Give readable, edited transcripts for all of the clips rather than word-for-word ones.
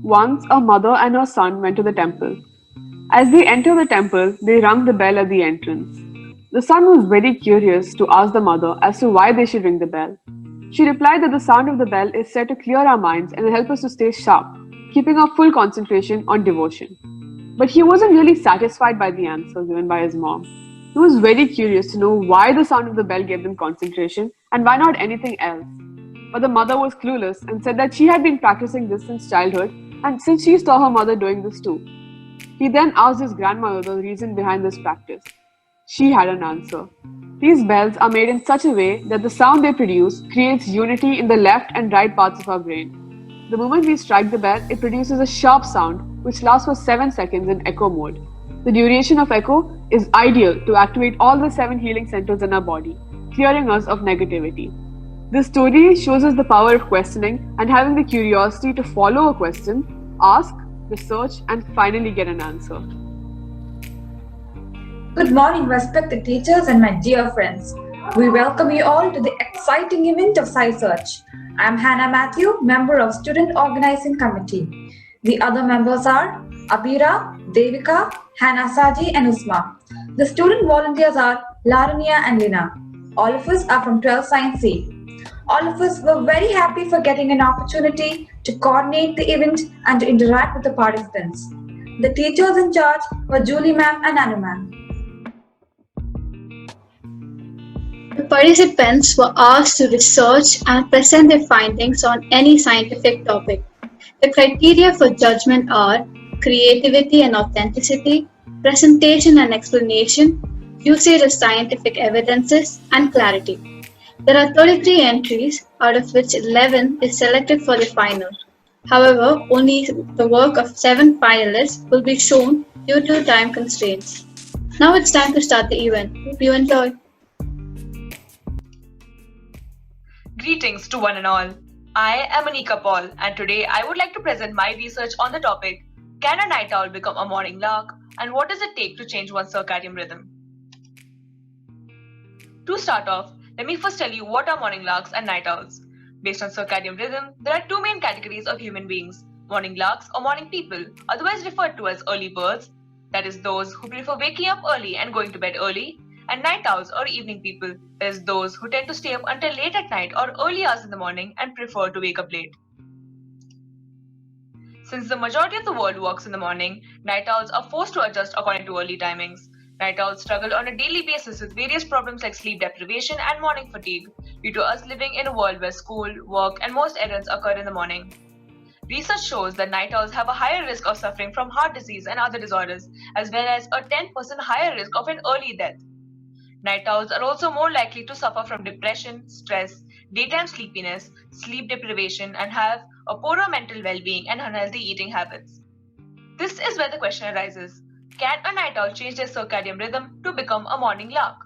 Once, a mother and her son went to the temple. As they entered the temple, they rang the bell at the entrance. The son was very curious to ask the mother as to why they should ring the bell. She replied that the sound of the bell is said to clear our minds and help us to stay sharp, keeping our full concentration on devotion. But he wasn't really satisfied by the answer given by his mom. He was very curious to know why the sound of the bell gave them concentration and why not anything else. But the mother was clueless and said that she had been practicing this since childhood and since she saw her mother doing this too. He then asked his grandmother the reason behind this practice. She had an answer. These bells are made in such a way that the sound they produce creates unity in the left and right parts of our brain. The moment we strike the bell, it produces a sharp sound which lasts for 7 seconds in echo mode. The duration of echo is ideal to activate all the 7 healing centers in our body, clearing us of negativity. This story shows us the power of questioning and having the curiosity to follow a question, ask, research, and finally get an answer. Good morning, respected teachers and my dear friends. We welcome you all to the exciting event of SciSearch. I am Hannah Matthew, member of Student Organizing Committee. The other members are Abira, Devika, Hannah Saji, and Usma. The student volunteers are Larania and Lina. All of us are from 12 Science C. All of us were very happy for getting an opportunity to coordinate the event and to interact with the participants. The teachers in charge were Julie ma'am and Anu ma'am. The participants were asked to research and present their findings on any scientific topic. The criteria for judgment are creativity and authenticity, presentation and explanation, usage of scientific evidences, and clarity. There are 33 entries, out of which 11 is selected for the final. However, only the work of 7 finalists will be shown due to time constraints. Now it's time to start the event. Hope you enjoy. Greetings to one and all. I am Anika Paul, and today I would like to present my research on the topic, can a night owl become a morning lark, and what does it take to change one's circadian rhythm? To start off, let me first tell you what are morning larks and night owls. Based on circadian rhythm, there are 2 main categories of human beings, morning larks or morning people, otherwise referred to as early birds, that is those who prefer waking up early and going to bed early, and night owls or evening people, that is those who tend to stay up until late at night or early hours in the morning and prefer to wake up late. Since the majority of the world works in the morning, night owls are forced to adjust according to early timings. Night owls struggle on a daily basis with various problems like sleep deprivation and morning fatigue due to us living in a world where school, work, and most errands occur in the morning. Research shows that night owls have a higher risk of suffering from heart disease and other disorders, as well as a 10% higher risk of an early death. Night owls are also more likely to suffer from depression, stress, daytime sleepiness, sleep deprivation, and have a poorer mental well-being and unhealthy eating habits. This is where the question arises, can a night owl change their circadian rhythm to become a morning lark?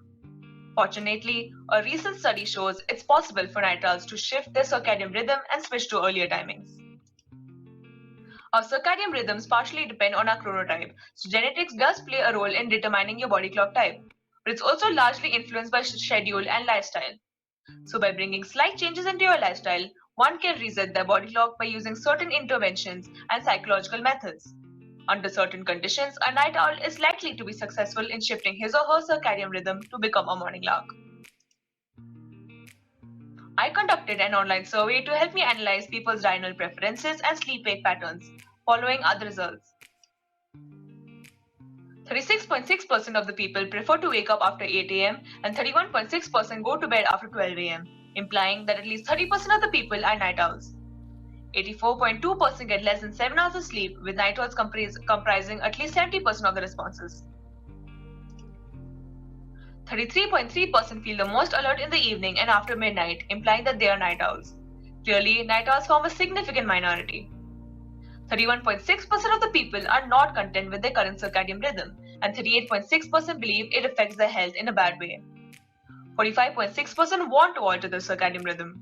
Fortunately, a recent study shows it's possible for night owls to shift their circadian rhythm and switch to earlier timings. Our circadian rhythms partially depend on our chronotype, so genetics does play a role in determining your body clock type, but it's also largely influenced by schedule and lifestyle. So by bringing slight changes into your lifestyle, one can reset their body clock by using certain interventions and psychological methods. Under certain conditions, a night owl is likely to be successful in shifting his or her circadian rhythm to become a morning lark. I conducted an online survey to help me analyze people's diurnal preferences and sleep-wake patterns. Following are the results. 36.6% of the people prefer to wake up after 8 am and 31.6% go to bed after 12 am, implying that at least 30% of the people are night owls. 84.2% get less than 7 hours of sleep, with night owls comprising at least 70% of the responses. 33.3% feel the most alert in the evening and after midnight, implying that they are night owls. Clearly, night owls form a significant minority. 31.6% of the people are not content with their current circadian rhythm, and 38.6% believe it affects their health in a bad way. 45.6% want to alter their circadian rhythm.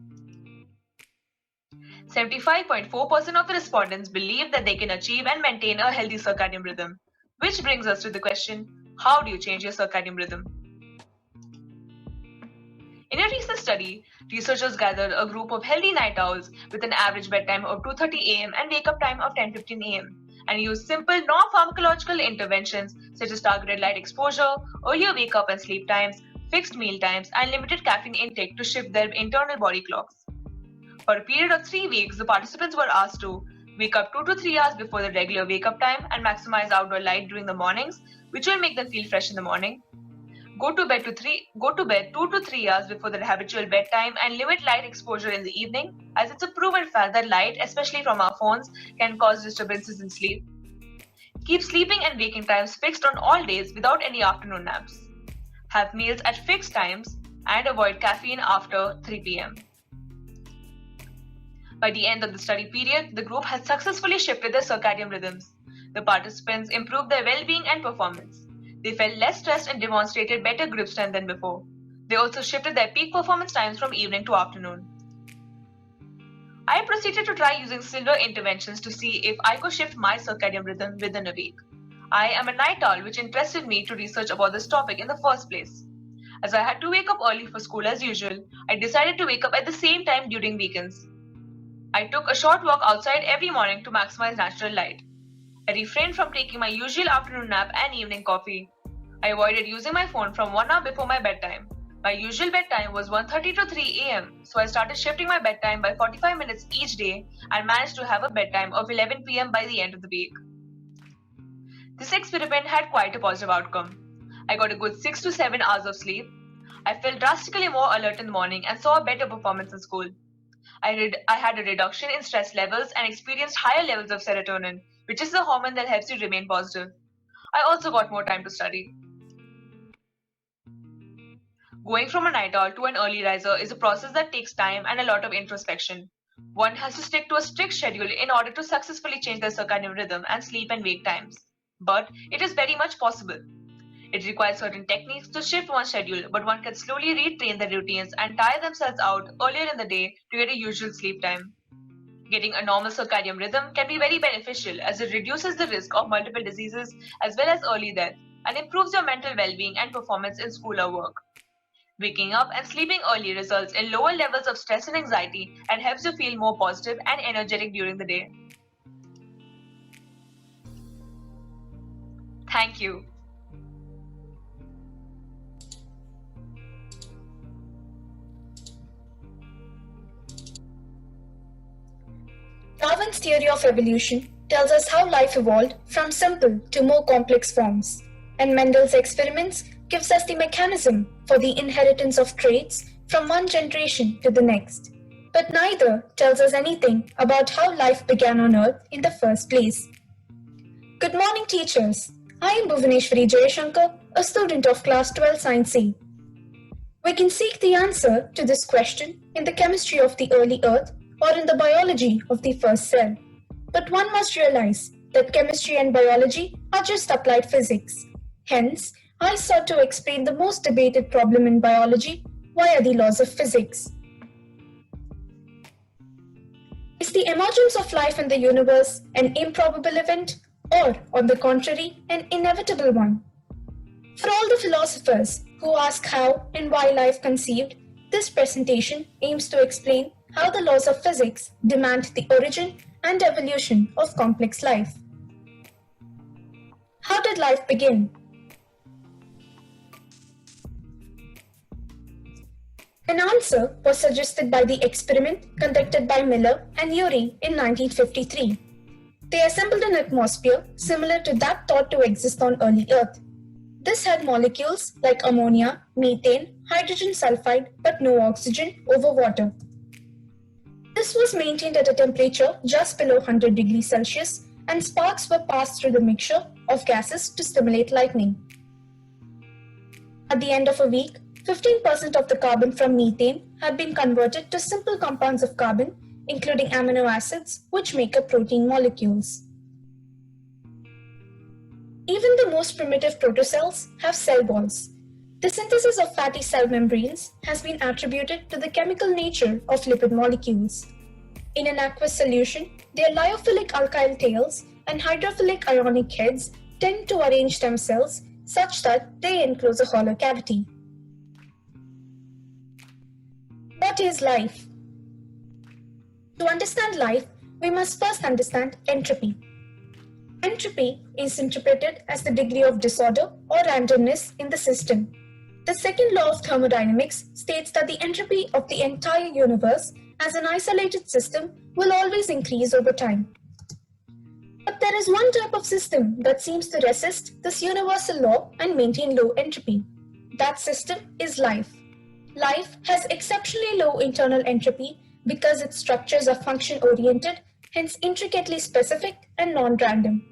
75.4% of the respondents believe that they can achieve and maintain a healthy circadian rhythm. Which brings us to the question, how do you change your circadian rhythm? In a recent study, researchers gathered a group of healthy night owls with an average bedtime of 2:30 a.m. and wake-up time of 10:15 a.m. and used simple non-pharmacological interventions such as targeted light exposure, earlier wake-up and sleep times, fixed meal times, and limited caffeine intake to shift their internal body clocks. For a period of 3 weeks, the participants were asked to wake up 2 to 3 hours before the regular wake-up time and maximize outdoor light during the mornings, which will make them feel fresh in the morning. Go to bed 2 to 3 hours before their habitual bedtime and limit light exposure in the evening, as it's a proven fact that light, especially from our phones, can cause disturbances in sleep. Keep sleeping and waking times fixed on all days without any afternoon naps. Have meals at fixed times and avoid caffeine after 3 p.m. By the end of the study period, the group had successfully shifted their circadian rhythms. The participants improved their well-being and performance. They felt less stressed and demonstrated better grip strength than before. They also shifted their peak performance times from evening to afternoon. I proceeded to try using similar interventions to see if I could shift my circadian rhythm within a week. I am a night owl, which interested me to research about this topic in the first place. As I had to wake up early for school as usual, I decided to wake up at the same time during weekends. I took a short walk outside every morning to maximize natural light. I refrained from taking my usual afternoon nap and evening coffee. I avoided using my phone from 1 hour before my bedtime. My usual bedtime was 1:30 to 3 a.m., so I started shifting my bedtime by 45 minutes each day and managed to have a bedtime of 11 p.m. by the end of the week. This experiment had quite a positive outcome. I got a good 6 to 7 hours of sleep. I felt drastically more alert in the morning and saw a better performance in school. I had a reduction in stress levels and experienced higher levels of serotonin, which is the hormone that helps you remain positive. I also got more time to study. Going from a night owl to an early riser is a process that takes time and a lot of introspection. One has to stick to a strict schedule in order to successfully change their circadian rhythm and sleep and wake times. But it is very much possible. It requires certain techniques to shift one's schedule, but one can slowly retrain their routines and tire themselves out earlier in the day to get a usual sleep time. Getting a normal circadian rhythm can be very beneficial as it reduces the risk of multiple diseases as well as early death and improves your mental well-being and performance in school or work. Waking up and sleeping early results in lower levels of stress and anxiety and helps you feel more positive and energetic during the day. Thank you. Darwin's theory of evolution tells us how life evolved from simple to more complex forms, and Mendel's experiments gives us the mechanism for the inheritance of traits from one generation to the next. But neither tells us anything about how life began on Earth in the first place. Good morning, teachers. I am Bhuvaneshwari Jayashankar, a student of Class 12 Science C. We can seek the answer to this question in the chemistry of the early Earth or in the biology of the first cell. But one must realize that chemistry and biology are just applied physics. Hence, I sought to explain the most debated problem in biology via the laws of physics. Is the emergence of life in the universe an improbable event, or, on the contrary, an inevitable one? For all the philosophers who ask how and why life conceived, this presentation aims to explain how the laws of physics demand the origin and evolution of complex life. How did life begin? An answer was suggested by the experiment conducted by Miller and Urey in 1953. They assembled an atmosphere similar to that thought to exist on early Earth. This had molecules like ammonia, methane, hydrogen sulfide, but no oxygen over water. This was maintained at a temperature just below 100 degrees Celsius, and sparks were passed through the mixture of gases to stimulate lightning. At the end of a week, 15% of the carbon from methane had been converted to simple compounds of carbon, including amino acids, which make up protein molecules. Even the most primitive protocells have cell walls. The synthesis of fatty cell membranes has been attributed to the chemical nature of lipid molecules. In an aqueous solution, their lyophilic alkyl tails and hydrophilic ionic heads tend to arrange themselves such that they enclose a hollow cavity. What is life? To understand life, we must first understand entropy. Entropy is interpreted as the degree of disorder or randomness in the system. The second law of thermodynamics states that the entropy of the entire universe as an isolated system will always increase over time. But there is one type of system that seems to resist this universal law and maintain low entropy. That system is life. Life has exceptionally low internal entropy because its structures are function-oriented, hence intricately specific and non-random.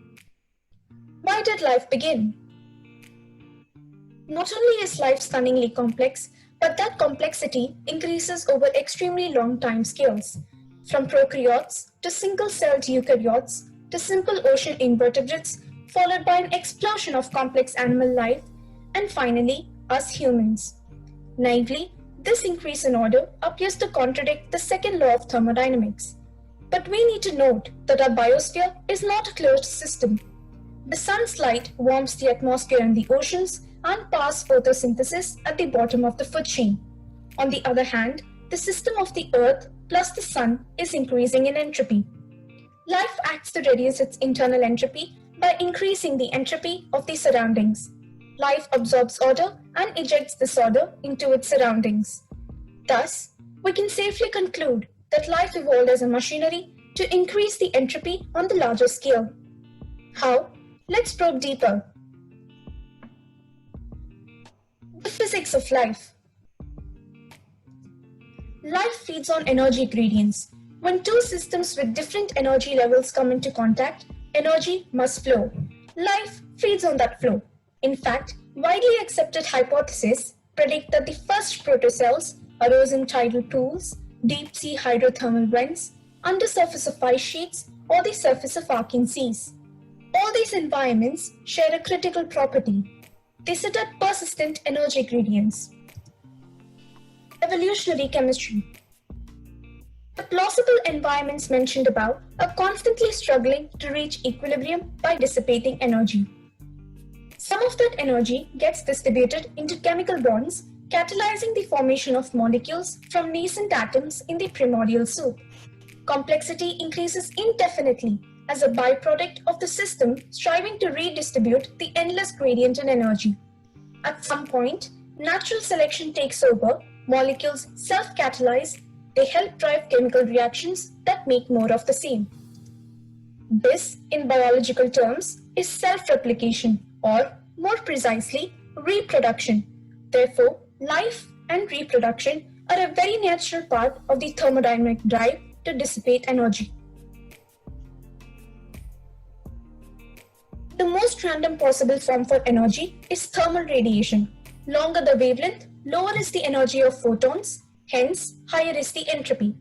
Why did life begin? Not only is life stunningly complex, but that complexity increases over extremely long time scales, from prokaryotes to single-celled eukaryotes to simple ocean invertebrates, followed by an explosion of complex animal life, and finally, us humans. Naively, this increase in order appears to contradict the second law of thermodynamics. But we need to note that our biosphere is not a closed system. The sun's light warms the atmosphere and the oceans and powers photosynthesis at the bottom of the food chain. On the other hand, the system of the earth plus the sun is increasing in entropy. Life acts to reduce its internal entropy by increasing the entropy of the surroundings. Life absorbs order and ejects disorder into its surroundings. Thus, we can safely conclude that life evolved as a machinery to increase the entropy on the larger scale. How? Let's probe deeper. The physics of life. Life feeds on energy gradients. When two systems with different energy levels come into contact, energy must flow. Life feeds on that flow. In fact, widely accepted hypotheses predict that the first protocells arose in tidal pools, deep-sea hydrothermal vents, under surface of ice sheets, or the surface of arcing seas. All these environments share a critical property. They sit at persistent energy gradients. Evolutionary chemistry. The plausible environments mentioned above are constantly struggling to reach equilibrium by dissipating energy. Some of that energy gets distributed into chemical bonds, catalyzing the formation of molecules from nascent atoms in the primordial soup. Complexity increases indefinitely as a byproduct of the system striving to redistribute the endless gradient in energy. At some point, natural selection takes over, molecules self-catalyze, they help drive chemical reactions that make more of the same. This, in biological terms, is self-replication, or more precisely, reproduction. Therefore, life and reproduction are a very natural part of the thermodynamic drive to dissipate energy. The most random possible form for energy is thermal radiation. Longer the wavelength, lower is the energy of photons, hence higher is the entropy.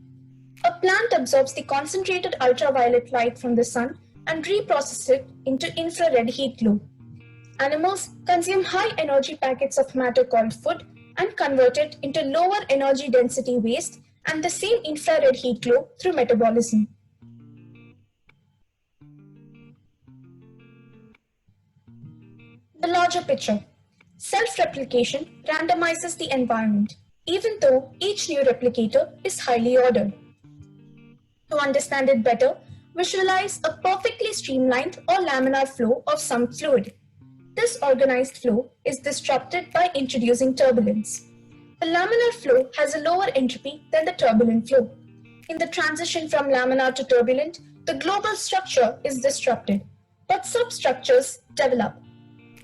A plant absorbs the concentrated ultraviolet light from the sun and reprocesses it into infrared heat glow. Animals consume high energy packets of matter called food and convert it into lower energy density waste and the same infrared heat glow through metabolism. The larger picture. Self-replication randomizes the environment, even though each new replicator is highly ordered. To understand it better, visualize a perfectly streamlined or laminar flow of some fluid. This organized flow is disrupted by introducing turbulence. The laminar flow has a lower entropy than the turbulent flow. In the transition from laminar to turbulent, the global structure is disrupted, but substructures develop.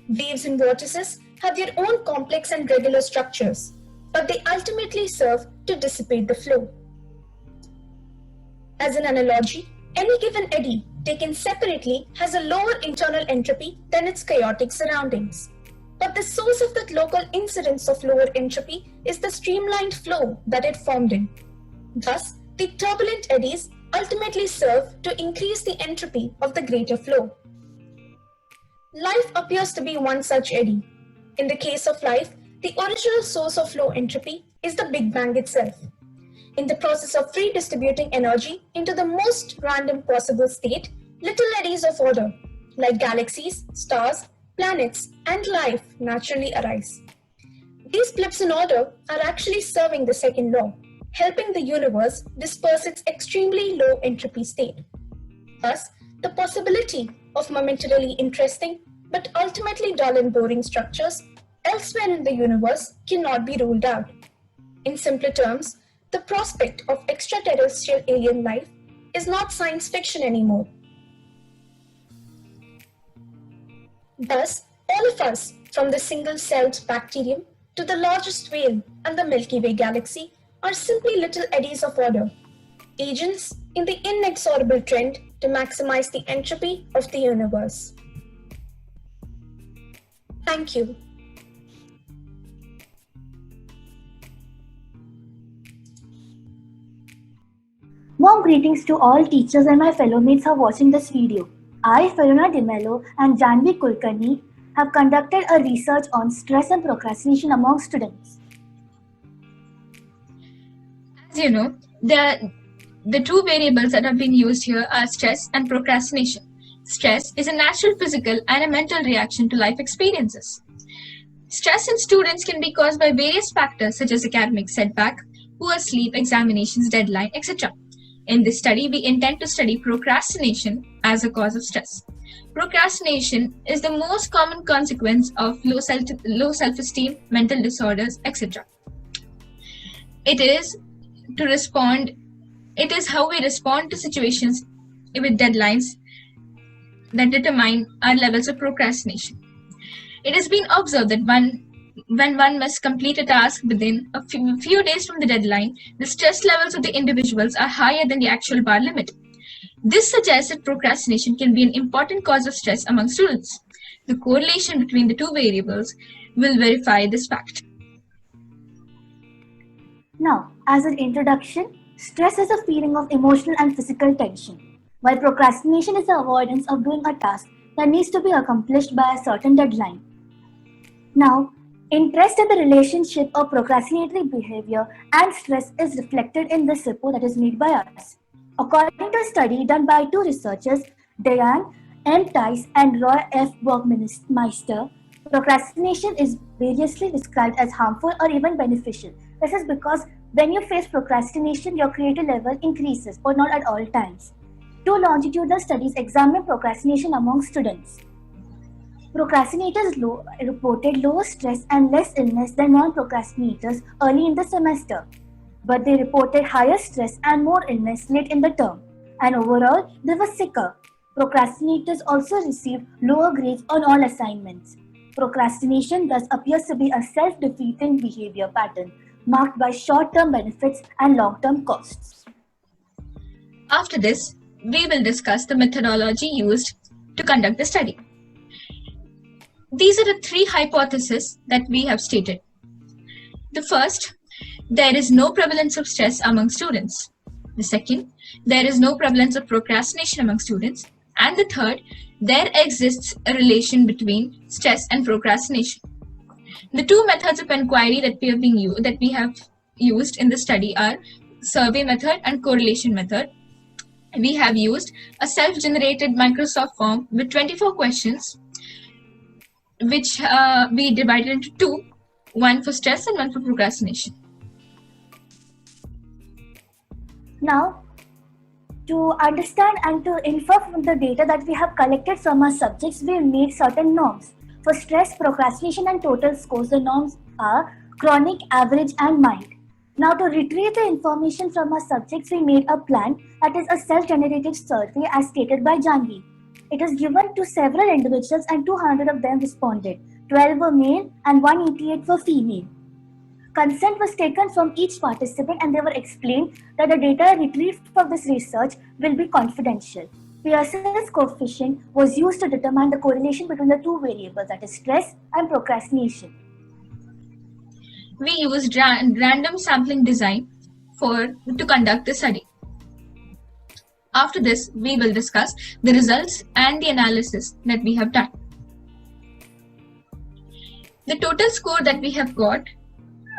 Waves and vortices have their own complex and regular structures, but they ultimately serve to dissipate the flow. As an analogy, any given eddy taken separately has a lower internal entropy than its chaotic surroundings. But the source of that local incidence of lower entropy is the streamlined flow that it formed in. Thus, the turbulent eddies ultimately serve to increase the entropy of the greater flow. Life appears to be one such eddy. In the case of life, the original source of low entropy is the Big Bang itself. In the process of redistributing energy into the most random possible state, little eddies of order, like galaxies, stars, planets, and life naturally arise. These blips in order are actually serving the second law, helping the universe disperse its extremely low entropy state. Thus, the possibility of momentarily interesting but ultimately dull and boring structures elsewhere in the universe cannot be ruled out. In simpler terms, the prospect of extraterrestrial alien life is not science fiction anymore. Thus, all of us, from the single-celled bacterium to the largest whale and the Milky Way galaxy, are simply little eddies of order, agents in the inexorable trend to maximize the entropy of the universe. Thank you. Warm greetings to all teachers and my fellow mates who are watching this video. I, Faruna DeMello and Janvi Kulkarni have conducted a research on stress and procrastination among students. As you know, the two variables that have been used here are stress and procrastination. Stress is a natural physical and a mental reaction to life experiences. Stress in students can be caused by various factors such as academic setback, poor sleep, examinations, deadline, etc. In this study, we intend to study procrastination as a cause of stress. Procrastination is the most common consequence of low self-esteem, mental disorders, etc. It is how we respond to situations with deadlines that determine our levels of procrastination. It has been observed that when one must complete a task within a few days from the deadline, the stress levels of the individuals are higher than the actual bar limit. This suggests that procrastination can be an important cause of stress among students. The correlation between the two variables will verify this fact. Now, as an introduction, stress is a feeling of emotional and physical tension, while procrastination is the avoidance of doing a task that needs to be accomplished by a certain deadline. Now, interest in the relationship of procrastinatory behavior and stress is reflected in this report that is made by us. According to a study done by two researchers, Diane M. Tice and Roy F. Bergmeister, procrastination is variously described as harmful or even beneficial. This is because when you face procrastination, your creative level increases, but not at all times. Two longitudinal studies examined procrastination among students. Procrastinators reported lower stress and less illness than non-procrastinators early in the semester, but they reported higher stress and more illness late in the term, and overall, they were sicker. Procrastinators also received lower grades on all assignments. Procrastination thus appears to be a self-defeating behavior pattern marked by short-term benefits and long-term costs. After this, we will discuss the methodology used to conduct the study. These are the three hypotheses that we have stated. The first, there is no prevalence of stress among students. The second, there is no prevalence of procrastination among students. And the third, there exists a relation between stress and procrastination. The two methods of inquiry that we have used in the study are survey method and correlation method. We have used a self-generated Microsoft form with 24 questions, which we divided into two, one for stress and one for procrastination. Now, to understand and to infer from the data that we have collected from our subjects, we made certain norms. For stress, procrastination, and total scores, the norms are chronic, average, and mild. Now, to retrieve the information from our subjects, we made a plan that is a self-generated survey as stated by Janvi. It is given to several individuals and 200 of them responded. 12 were male and 188 were female. Consent was taken from each participant and they were explained that the data retrieved from this research will be confidential. Pearson's coefficient was used to determine the correlation between the two variables, that is stress and procrastination. We used random sampling design to conduct the study. After this, we will discuss the results and the analysis that we have done. The total score that we have got,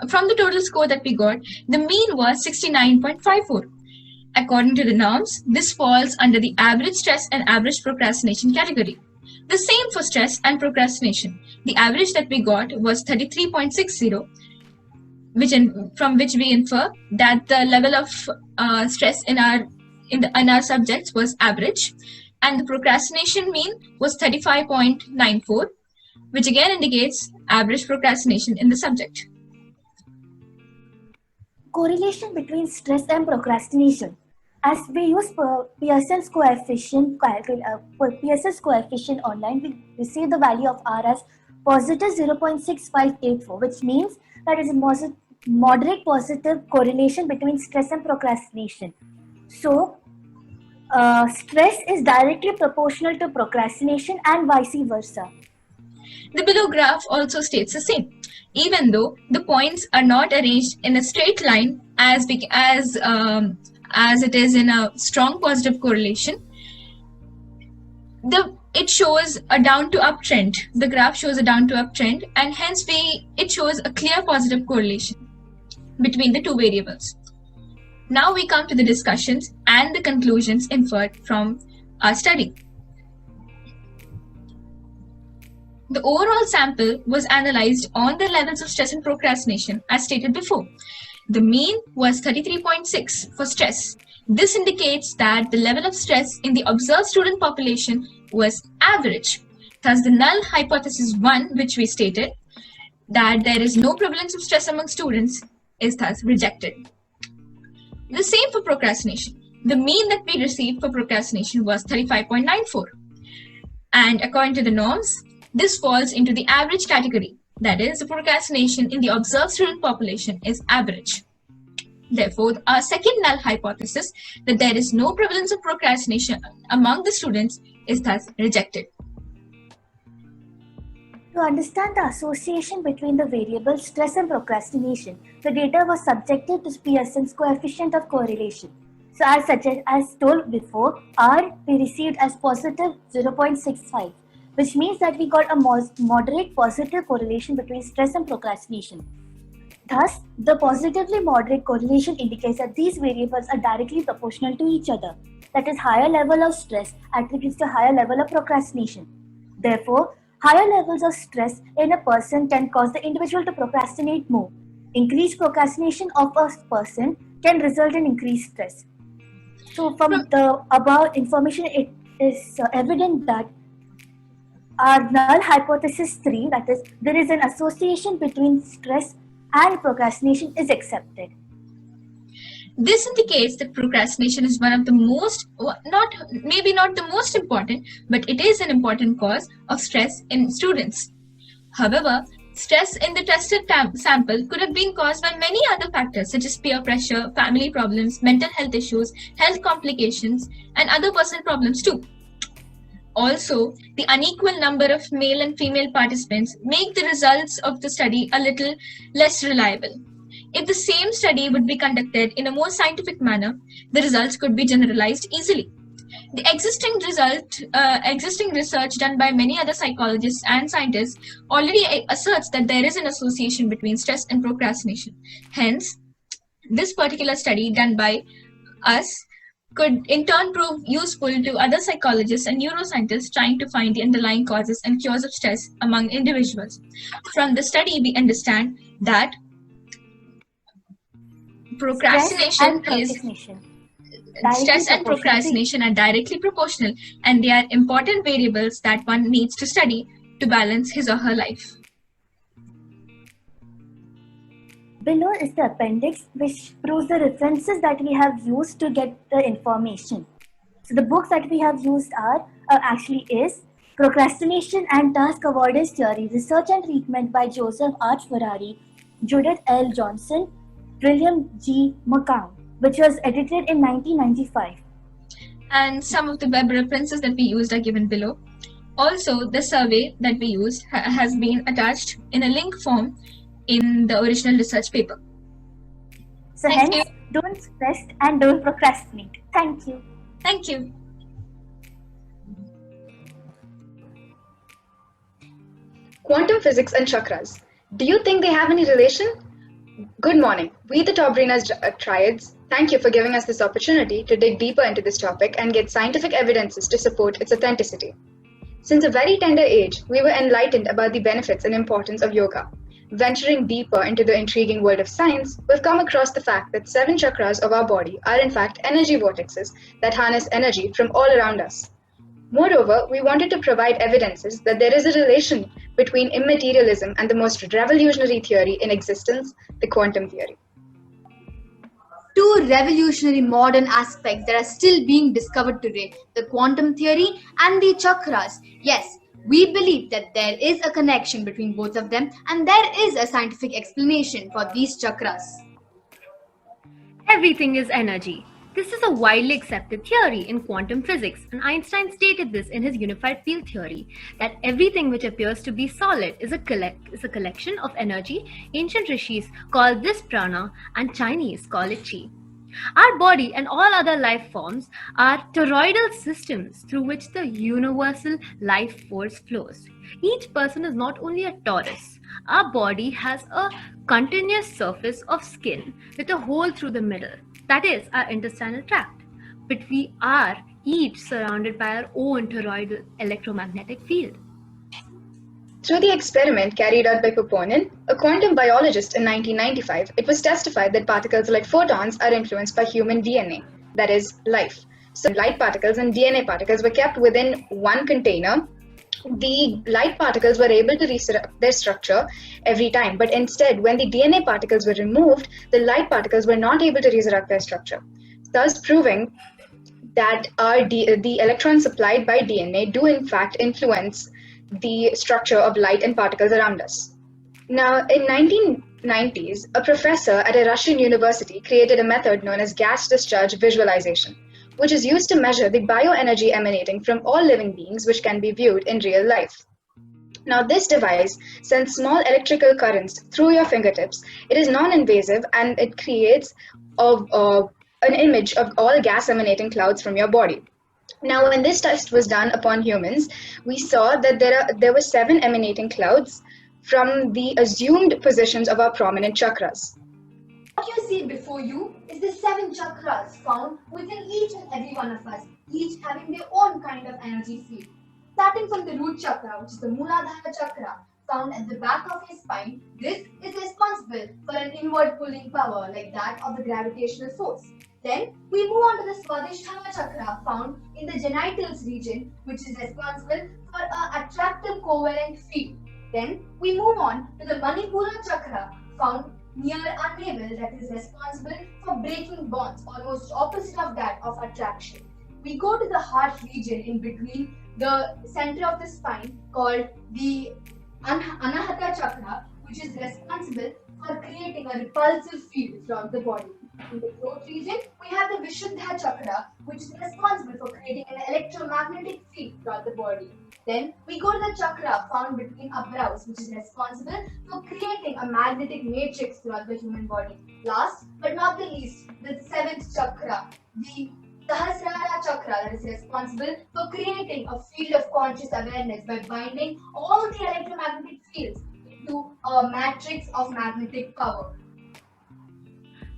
from the total score that we got, the mean was 69.54. According to the norms, this falls under the average stress and average procrastination category. The same for stress and procrastination. The average that we got was 33.60, from which we infer that the level of stress in our subjects was average, and the procrastination mean was 35.94, which again indicates average procrastination in the subject. Correlation between stress and procrastination. As we use Pearson's coefficient online, we receive the value of R as positive 0.6584, which means that is a moderate positive correlation between stress and procrastination. So, stress is directly proportional to procrastination and vice versa. The below graph also states the same. Even though the points are not arranged in a straight line as it is in a strong positive correlation, it shows a down to up trend. The graph shows a down to up trend, and hence it shows a clear positive correlation between the two variables. Now we come to the discussions and the conclusions inferred from our study. The overall sample was analyzed on the levels of stress and procrastination as stated before. The mean was 33.6 for stress. This indicates that the level of stress in the observed student population was average. Thus, the null hypothesis 1, which we stated, that there is no prevalence of stress among students, is thus rejected. The same for procrastination. The mean that we received for procrastination was 35.94. And according to the norms, this falls into the average category. That is, the procrastination in the observed student population is average. Therefore, our second null hypothesis that there is no prevalence of procrastination among the students is thus rejected. To understand the association between the variables stress and procrastination, the data was subjected to Pearson's coefficient of correlation. So as told before, R we received as positive 0.65, which means that we got a moderate positive correlation between stress and procrastination. Thus, the positively moderate correlation indicates that these variables are directly proportional to each other. That is, higher level of stress attributes to higher level of procrastination. Therefore, higher levels of stress in a person can cause the individual to procrastinate more. Increased procrastination of a person can result in increased stress. So, from the above information, it is evident that our null hypothesis 3, that is, there is an association between stress and procrastination, is accepted. This indicates that procrastination is one of the maybe not the most important, but it is an important cause of stress in students. However, stress in the tested sample could have been caused by many other factors such as peer pressure, family problems, mental health issues, health complications, and other personal problems too. Also, the unequal number of male and female participants make the results of the study a little less reliable. If the same study would be conducted in a more scientific manner, the results could be generalized easily. The existing research done by many other psychologists and scientists already asserts that there is an association between stress and procrastination. Hence, this particular study done by us could in turn prove useful to other psychologists and neuroscientists trying to find the underlying causes and cures of stress among individuals. From the study, we understand that stress and procrastination are directly proportional, and they are important variables that one needs to study to balance his or her life. Below is the appendix, which proves the references that we have used to get the information. So the books that we have used is Procrastination and Task Avoidance Theory, Research and Treatment by Joseph H. Ferrari, Judith L. Johnson, William G. McCown, which was edited in 1995. And some of the web references that we used are given below. Also, the survey that we used has been attached in a link form in the original research paper. So hence, don't stress and don't procrastinate. Thank you. Thank you. Quantum physics and chakras. Do you think they have any relation? Good morning. We the Tobrinas Triads thank you for giving us this opportunity to dig deeper into this topic and get scientific evidences to support its authenticity. Since a very tender age, we were enlightened about the benefits and importance of yoga. Venturing deeper into the intriguing world of science, we've come across the fact that 7 chakras of our body are in fact energy vortexes that harness energy from all around us. Moreover, we wanted to provide evidences that there is a relation between immaterialism and the most revolutionary theory in existence, the quantum theory. Two revolutionary modern aspects that are still being discovered today, the quantum theory and the chakras. Yes, we believe that there is a connection between both of them and there is a scientific explanation for these chakras. Everything is energy. This is a widely accepted theory in quantum physics, and Einstein stated this in his unified field theory, that everything which appears to be solid is a collection of energy. Ancient rishis called this prana, and Chinese call it chi. Our body and all other life forms are toroidal systems through which the universal life force flows. Each person is not only a torus. Our body has a continuous surface of skin with a hole through the middle. That is our intestinal tract. But we are each surrounded by our own toroidal electromagnetic field. Through the experiment carried out by Poponin, a quantum biologist in 1995, it was testified that particles like photons are influenced by human DNA, that is, life. So light particles and DNA particles were kept within one container. The light particles were able to resurrect their structure every time, but instead, when the DNA particles were removed, the light particles were not able to resurrect their structure, thus proving that the electrons supplied by DNA do in fact influence the structure of light and particles around us. Now, in 1990s, a professor at a Russian university created a method known as gas discharge visualization, which is used to measure the bioenergy emanating from all living beings, which can be viewed in real life. Now, this device sends small electrical currents through your fingertips. It is non-invasive and it creates an image of all gas emanating clouds from your body. Now, when this test was done upon humans, we saw that there were 7 emanating clouds from the assumed positions of our prominent chakras. What you see before you is the 7 chakras found within each and every one of us, each having their own kind of energy field. Starting from the root chakra, which is the Muladhara chakra, found at the back of your spine, this is responsible for an inward pulling power like that of the gravitational force. Then we move on to the Swadhisthana chakra found in the genitals region, which is responsible for an attractive covalent field. Then we move on to the Manipura chakra found near our navel, that is responsible for breaking bonds, almost opposite of that of attraction. We go to the heart region in between the center of the spine called the Anahata chakra, which is responsible for creating a repulsive field throughout the body. In the throat region, we have the Vishuddha chakra, which is responsible for creating an electromagnetic field throughout the body. Then we go to the chakra found between our brows, which is responsible for creating a magnetic matrix throughout the human body. Last but not the least, the 7th chakra, the Sahasrara chakra, that is responsible for creating a field of conscious awareness by binding all the electromagnetic fields into a matrix of magnetic power.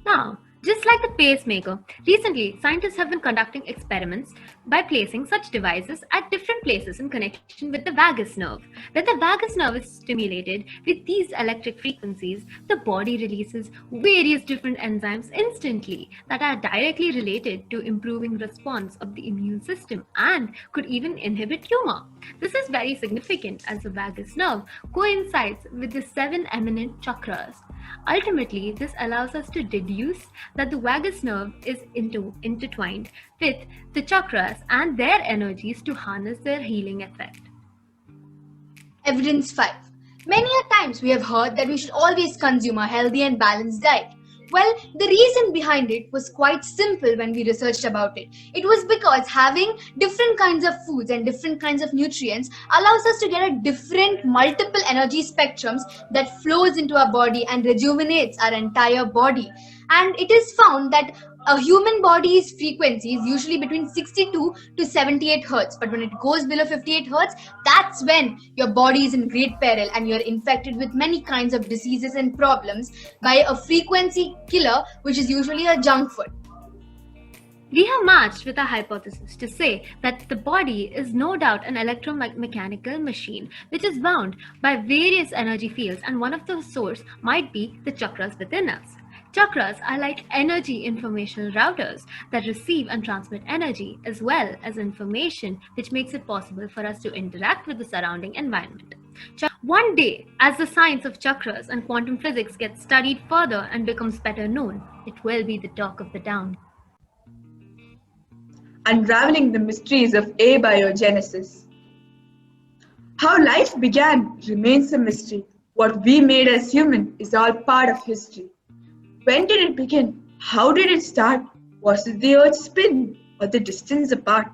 Now, just like the pacemaker, recently scientists have been conducting experiments by placing such devices at different places in connection with the vagus nerve. When the vagus nerve is stimulated with these electric frequencies, the body releases various different enzymes instantly that are directly related to improving response of the immune system and could even inhibit tumor. This is very significant as the vagus nerve coincides with the 7 eminent chakras. Ultimately, this allows us to deduce that the vagus nerve is intertwined with the chakras and their energies to harness their healing effect. Evidence 5. Many a times we have heard that we should always consume a healthy and balanced diet. Well, the reason behind it was quite simple when we researched about it. It was because having different kinds of foods and different kinds of nutrients allows us to get a different multiple energy spectrums that flows into our body and rejuvenates our entire body. And it is found that a human body's frequency is usually between 62 to 78 hertz, but when it goes below 58 hertz, that's when your body is in great peril and you're infected with many kinds of diseases and problems by a frequency killer, which is usually a junk food. We have matched with our hypothesis to say that the body is no doubt an electromechanical machine which is bound by various energy fields, and one of the source might be the chakras within us. Chakras are like energy informational routers that receive and transmit energy as well as information, which makes it possible for us to interact with the surrounding environment. One day, as the science of chakras and quantum physics gets studied further and becomes better known, it will be the talk of the town. Unraveling the mysteries of abiogenesis. How life began remains a mystery. What we made as human is all part of history. When did it begin? How did it start? Was it the Earth's spin or the distance apart?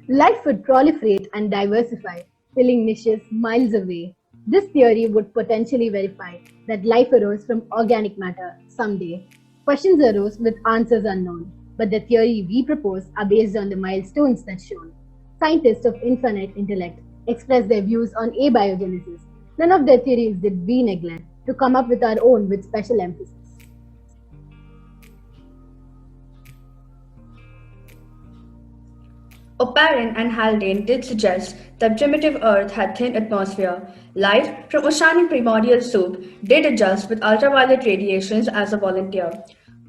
Life would proliferate and diversify, filling niches miles away. This theory would potentially verify that life arose from organic matter someday. Questions arose with answers unknown, but the theory we propose are based on the milestones that's shown. Scientists of infinite intellect express their views on abiogenesis. None of their theories did we neglect to come up with our own with special emphasis. Oparin and Haldane did suggest that primitive Earth had thin atmosphere. Life from oceanic primordial soup did adjust with ultraviolet radiations as a volunteer.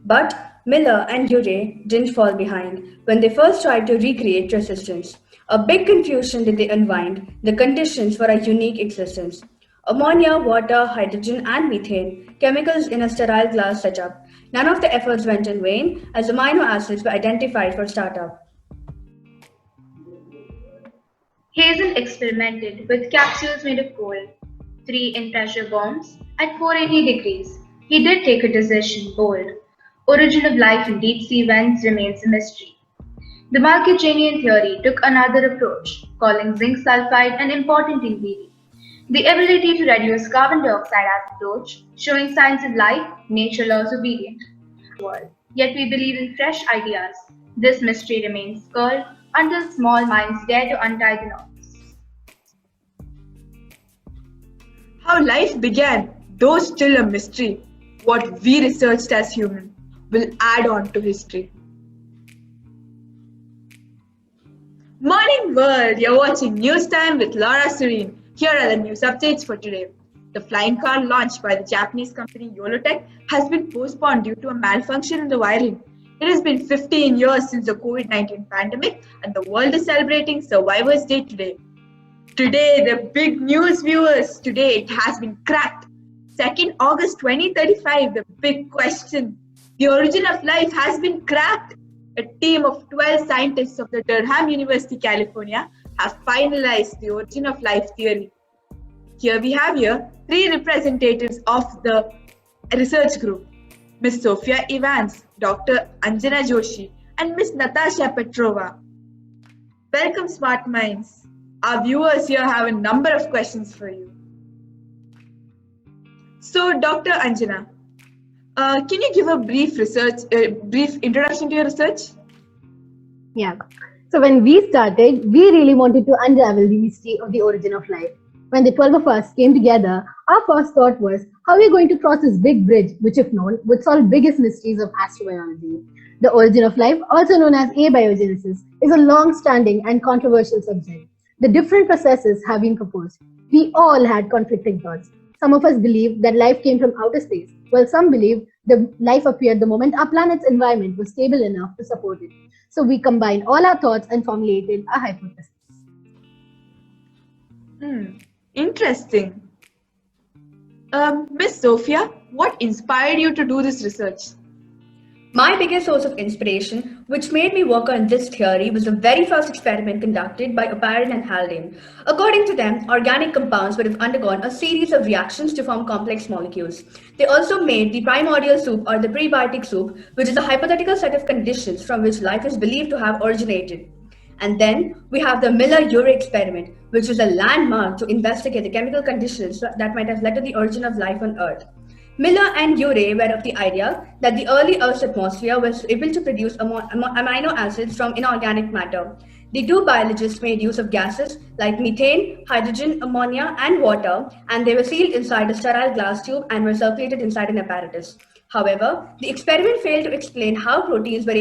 But Miller and Urey didn't fall behind when they first tried to recreate resistance. A big confusion did they unwind the conditions for a unique existence. Ammonia, water, hydrogen, and methane, chemicals in a sterile glass setup. None of the efforts went in vain as amino acids were identified for startup. Hazen experimented with capsules made of gold, 3 in pressure bombs at 480 degrees. He did take a decision, bold. Origin of life in deep sea vents remains a mystery. The Malkijanian theory took another approach, calling zinc sulfide an important ingredient. The ability to reduce carbon dioxide as approach, showing signs of life, nature laws obedient. Yet we believe in fresh ideas. This mystery remains curled until small minds dare to untie the knots. How life began, though still a mystery, what we researched as human will add on to history. Morning world, you're watching News Time with Laura Serene. Here are the news updates for today. The flying car launched by the Japanese company YoloTech has been postponed due to a malfunction in the wiring. It has been 15 years since the COVID-19 pandemic and the world is celebrating Survivors Day today. Today, the big news viewers, today it has been cracked. 2nd August 2035, the big question. The origin of life has been cracked. A team of 12 scientists of the Durham University, California have finalized the origin of life theory. Here we have 3 representatives of the research group. Ms. Sofia Evans, Dr. Anjana Joshi, and Ms. Natasha Petrova. Welcome, Smart Minds. Our viewers here have a number of questions for you. So, Dr. Anjana, can you give a brief introduction to your research? Yeah. So when we started, we really wanted to unravel the mystery of the origin of life. When the 12 of us came together, our first thought was, how are we going to cross this big bridge, which if known, would solve biggest mysteries of astrobiology? The origin of life, also known as abiogenesis, is a long-standing and controversial subject. The different processes have been proposed. We all had conflicting thoughts. Some of us believe that life came from outer space, while some believe the life appeared the moment our planet's environment was stable enough to support it. So we combined all our thoughts and formulated a hypothesis. Interesting. Miss Sophia, what inspired you to do this research? My biggest source of inspiration, which made me work on this theory, was the very first experiment conducted by Oparin and Haldane. According to them, organic compounds would have undergone a series of reactions to form complex molecules. They also made the primordial soup or the prebiotic soup, which is a hypothetical set of conditions from which life is believed to have originated. And then we have the Miller-Urey experiment, which is a landmark to investigate the chemical conditions that might have led to the origin of life on Earth. Miller and Urey were of the idea that the early Earth's atmosphere was able to produce amino acids from inorganic matter. The two biologists made use of gases like methane, hydrogen, ammonia, and water, and they were sealed inside a sterile glass tube and were circulated inside an apparatus. However, the experiment failed to explain how proteins were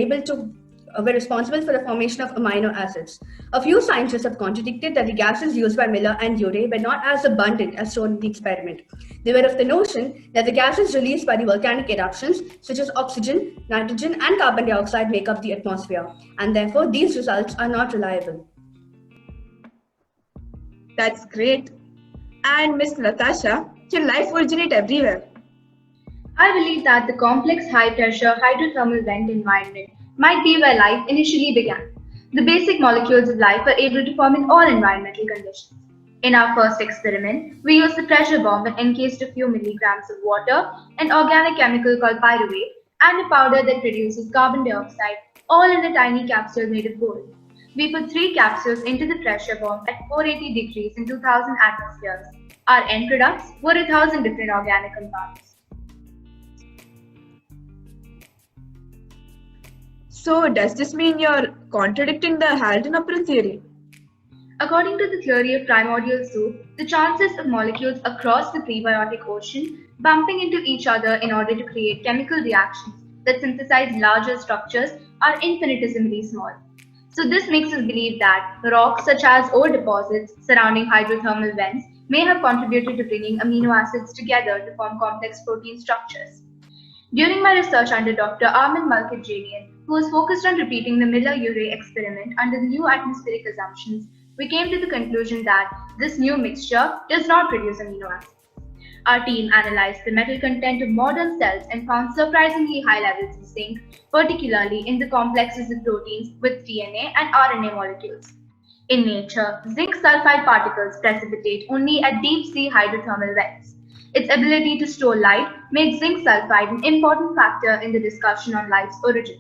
responsible for the formation of amino acids. A few scientists have contradicted that the gases used by Miller and Urey were not as abundant as shown in the experiment. They were of the notion that the gases released by the volcanic eruptions, such as oxygen, nitrogen, and carbon dioxide, make up the atmosphere, and therefore these results are not reliable. That's great. And Miss Natasha, can life originate everywhere? I believe that the complex high-pressure hydrothermal vent environment might be where life initially began. The basic molecules of life are able to form in all environmental conditions. In our first experiment, we used the pressure bomb that encased a few milligrams of water, an organic chemical called pyruvate, and a powder that produces carbon dioxide, all in a tiny capsule made of gold. We put 3 capsules into the pressure bomb at 480 degrees in 2000 atmospheres. Our end products were 1000 different organic compounds. So does this mean you're contradicting the Haldane-Apple theory? According to the theory of primordial soup, the chances of molecules across the prebiotic ocean bumping into each other in order to create chemical reactions that synthesize larger structures are infinitesimally small. So this makes us believe that rocks such as ore deposits surrounding hydrothermal vents may have contributed to bringing amino acids together to form complex protein structures. During my research under Dr. Armin Malkajanian, who was focused on repeating the Miller-Urey experiment under the new atmospheric assumptions, we came to the conclusion that this new mixture does not produce amino acids. Our team analyzed the metal content of modern cells and found surprisingly high levels of zinc, particularly in the complexes of proteins with DNA and RNA molecules. In nature, zinc sulfide particles precipitate only at deep sea hydrothermal vents. Its ability to store light makes zinc sulfide an important factor in the discussion on life's origin.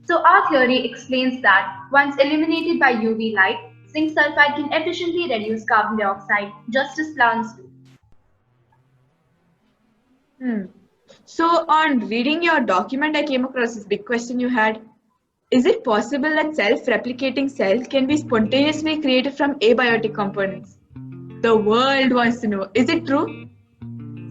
So our theory explains that once illuminated by UV light, zinc sulfide can efficiently reduce carbon dioxide just as plants do. So on reading your document, I came across this big question you had. Is it possible that self-replicating cells can be spontaneously created from abiotic components? The world wants to know, is it true?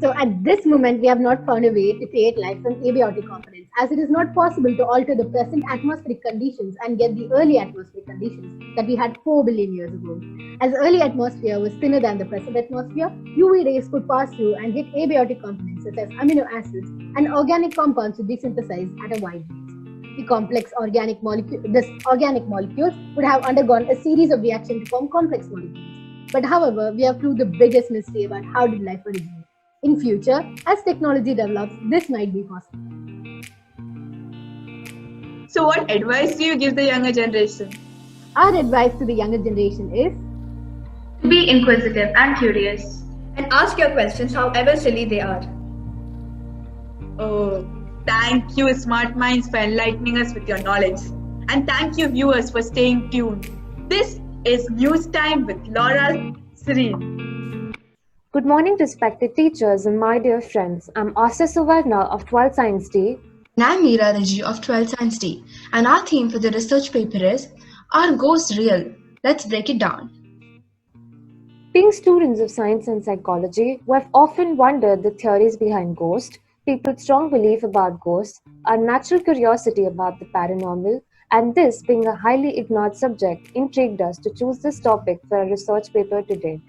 So at this moment, we have not found a way to create life from abiotic components, as it is not possible to alter the present atmospheric conditions and get the early atmospheric conditions that we had 4 billion years ago. As the early atmosphere was thinner than the present atmosphere, UV rays could pass through and hit abiotic components such as amino acids, and organic compounds would be synthesized at a wide range. The complex organic molecules would have undergone a series of reactions to form complex molecules. But however, we have proved the biggest mystery about how did life originate. In future, as technology develops, this might be possible. So what advice do you give the younger generation? Our advice to the younger generation is to be inquisitive and curious. And ask your questions however silly they are. Oh, thank you, smart minds, for enlightening us with your knowledge. And thank you, viewers, for staying tuned. This is News Time with Laura Serene. Good morning, respected teachers and my dear friends. I'm Asa Suvarna of 12th Science Day. And I'm Meera Raji of 12th Science Day. And our theme for the research paper is, Are Ghosts Real? Let's break it down. Being students of science and psychology, we have often wondered the theories behind ghosts, people's strong belief about ghosts, our natural curiosity about the paranormal, and this being a highly ignored subject intrigued us to choose this topic for our research paper today.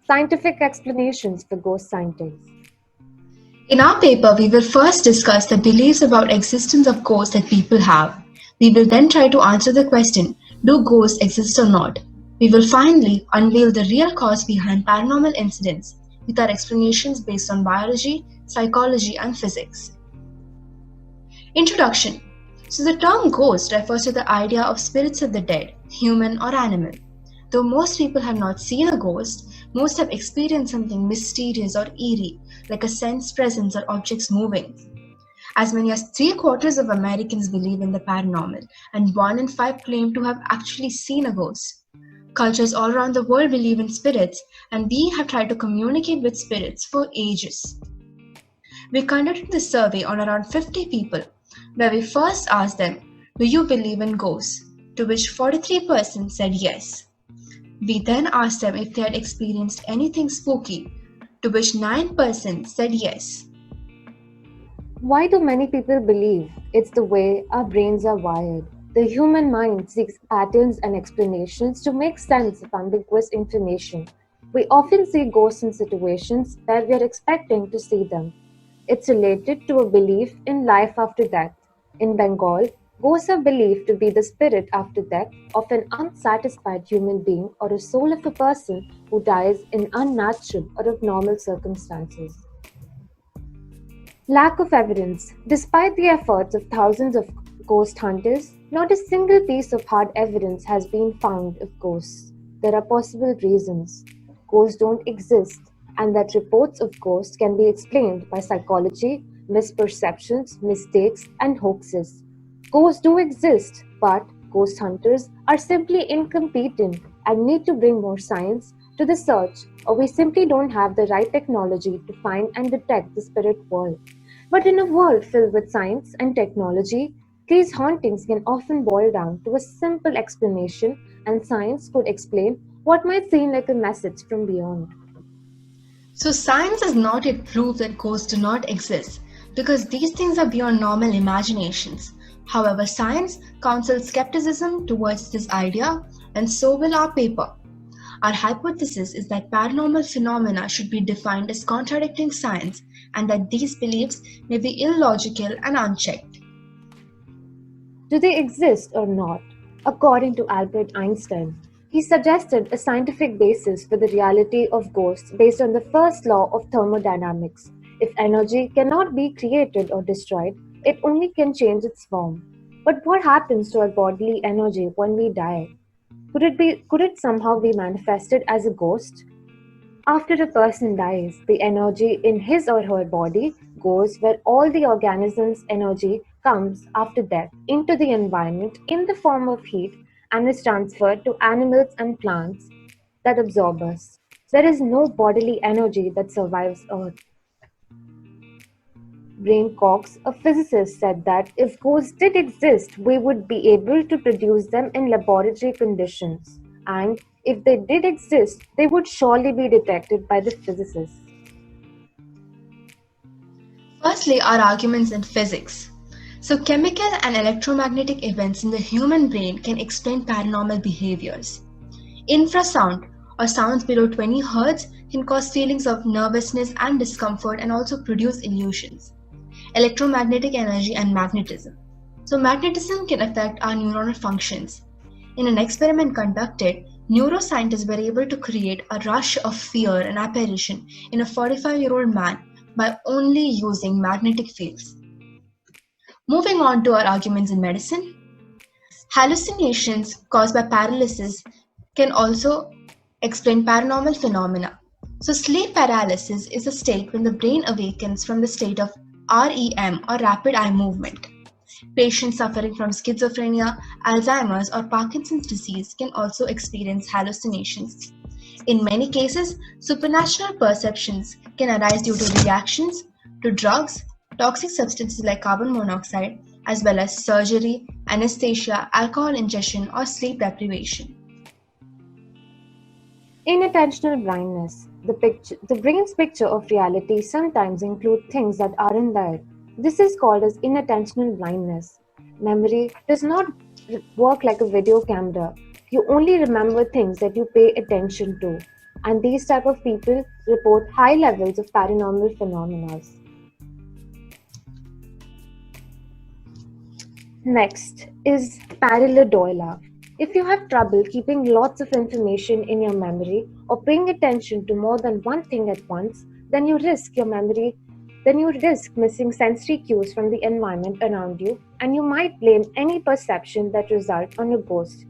Scientific explanations for ghost scientists. In our paper, we will first discuss the beliefs about existence of ghosts that people have. We will then try to answer the question, do ghosts exist or not? We will finally unveil the real cause behind paranormal incidents with our explanations based on biology, psychology, and physics. Introduction. So the term ghost refers to the idea of spirits of the dead, human or animal. Though most people have not seen a ghost, most have experienced something mysterious or eerie, like a sensed presence or objects moving. As many as 3/4 of Americans believe in the paranormal, and 1 in 5 claim to have actually seen a ghost. Cultures all around the world believe in spirits, and we have tried to communicate with spirits for ages. We conducted this survey on around 50 people, where we first asked them, do you believe in ghosts? To which 43% said yes. We then asked them if they had experienced anything spooky, to which 9% said yes. Why do many people believe? It's the way our brains are wired. The human mind seeks patterns and explanations to make sense of ambiguous information. We often see ghosts in situations where we are expecting to see them. It's related to a belief in life after death. In Bengal, ghosts are believed to be the spirit after death of an unsatisfied human being or a soul of a person who dies in unnatural or abnormal circumstances. Lack of evidence. Despite the efforts of thousands of ghost hunters, not a single piece of hard evidence has been found of ghosts. There are possible reasons. Ghosts don't exist, and that reports of ghosts can be explained by psychology, misperceptions, mistakes, and hoaxes. Ghosts do exist, but ghost hunters are simply incompetent and need to bring more science to the search, or we simply don't have the right technology to find and detect the spirit world. But in a world filled with science and technology, these hauntings can often boil down to a simple explanation, and science could explain what might seem like a message from beyond. So science has not yet proved that ghosts do not exist because these things are beyond normal imaginations. However, science counsels skepticism towards this idea, and so will our paper. Our hypothesis is that paranormal phenomena should be defined as contradicting science and that these beliefs may be illogical and unchecked. Do they exist or not? According to Albert Einstein, he suggested a scientific basis for the reality of ghosts based on the first law of thermodynamics. If energy cannot be created or destroyed, it only can change its form. But what happens to our bodily energy when we die? Could it somehow be manifested as a ghost? After a person dies, the energy in his or her body goes where all the organism's energy comes after death into the environment in the form of heat and is transferred to animals and plants that absorb us. There is no bodily energy that survives Earth. Brian Cox, a physicist, said that if ghosts did exist, we would be able to produce them in laboratory conditions. And if they did exist, they would surely be detected by the physicists. Firstly, our arguments in physics. So, chemical and electromagnetic events in the human brain can explain paranormal behaviors. Infrasound, or sounds below 20 Hz, can cause feelings of nervousness and discomfort and also produce illusions. Electromagnetic energy and magnetism. So, magnetism can affect our neuronal functions. In an experiment conducted, neuroscientists were able to create a rush of fear and apparition in a 45-year-old man by only using magnetic fields. Moving on to our arguments in medicine, hallucinations caused by paralysis can also explain paranormal phenomena. So, sleep paralysis is a state when the brain awakens from the state of REM or rapid eye movement. Patients suffering from schizophrenia, Alzheimer's, or Parkinson's disease can also experience hallucinations. In many cases, supernatural perceptions can arise due to reactions to drugs, toxic substances like carbon monoxide, as well as surgery, anesthesia, alcohol ingestion, or sleep deprivation. Inattentional blindness. The brain's picture of reality sometimes include things that aren't there. This is called as inattentional blindness. Memory does not work like a video camera. You only remember things that you pay attention to. And these type of people report high levels of paranormal phenomena. Next is pareidolia. If you have trouble keeping lots of information in your memory or paying attention to more than one thing at once, then you risk missing sensory cues from the environment around you, and you might blame any perception that results on a ghost.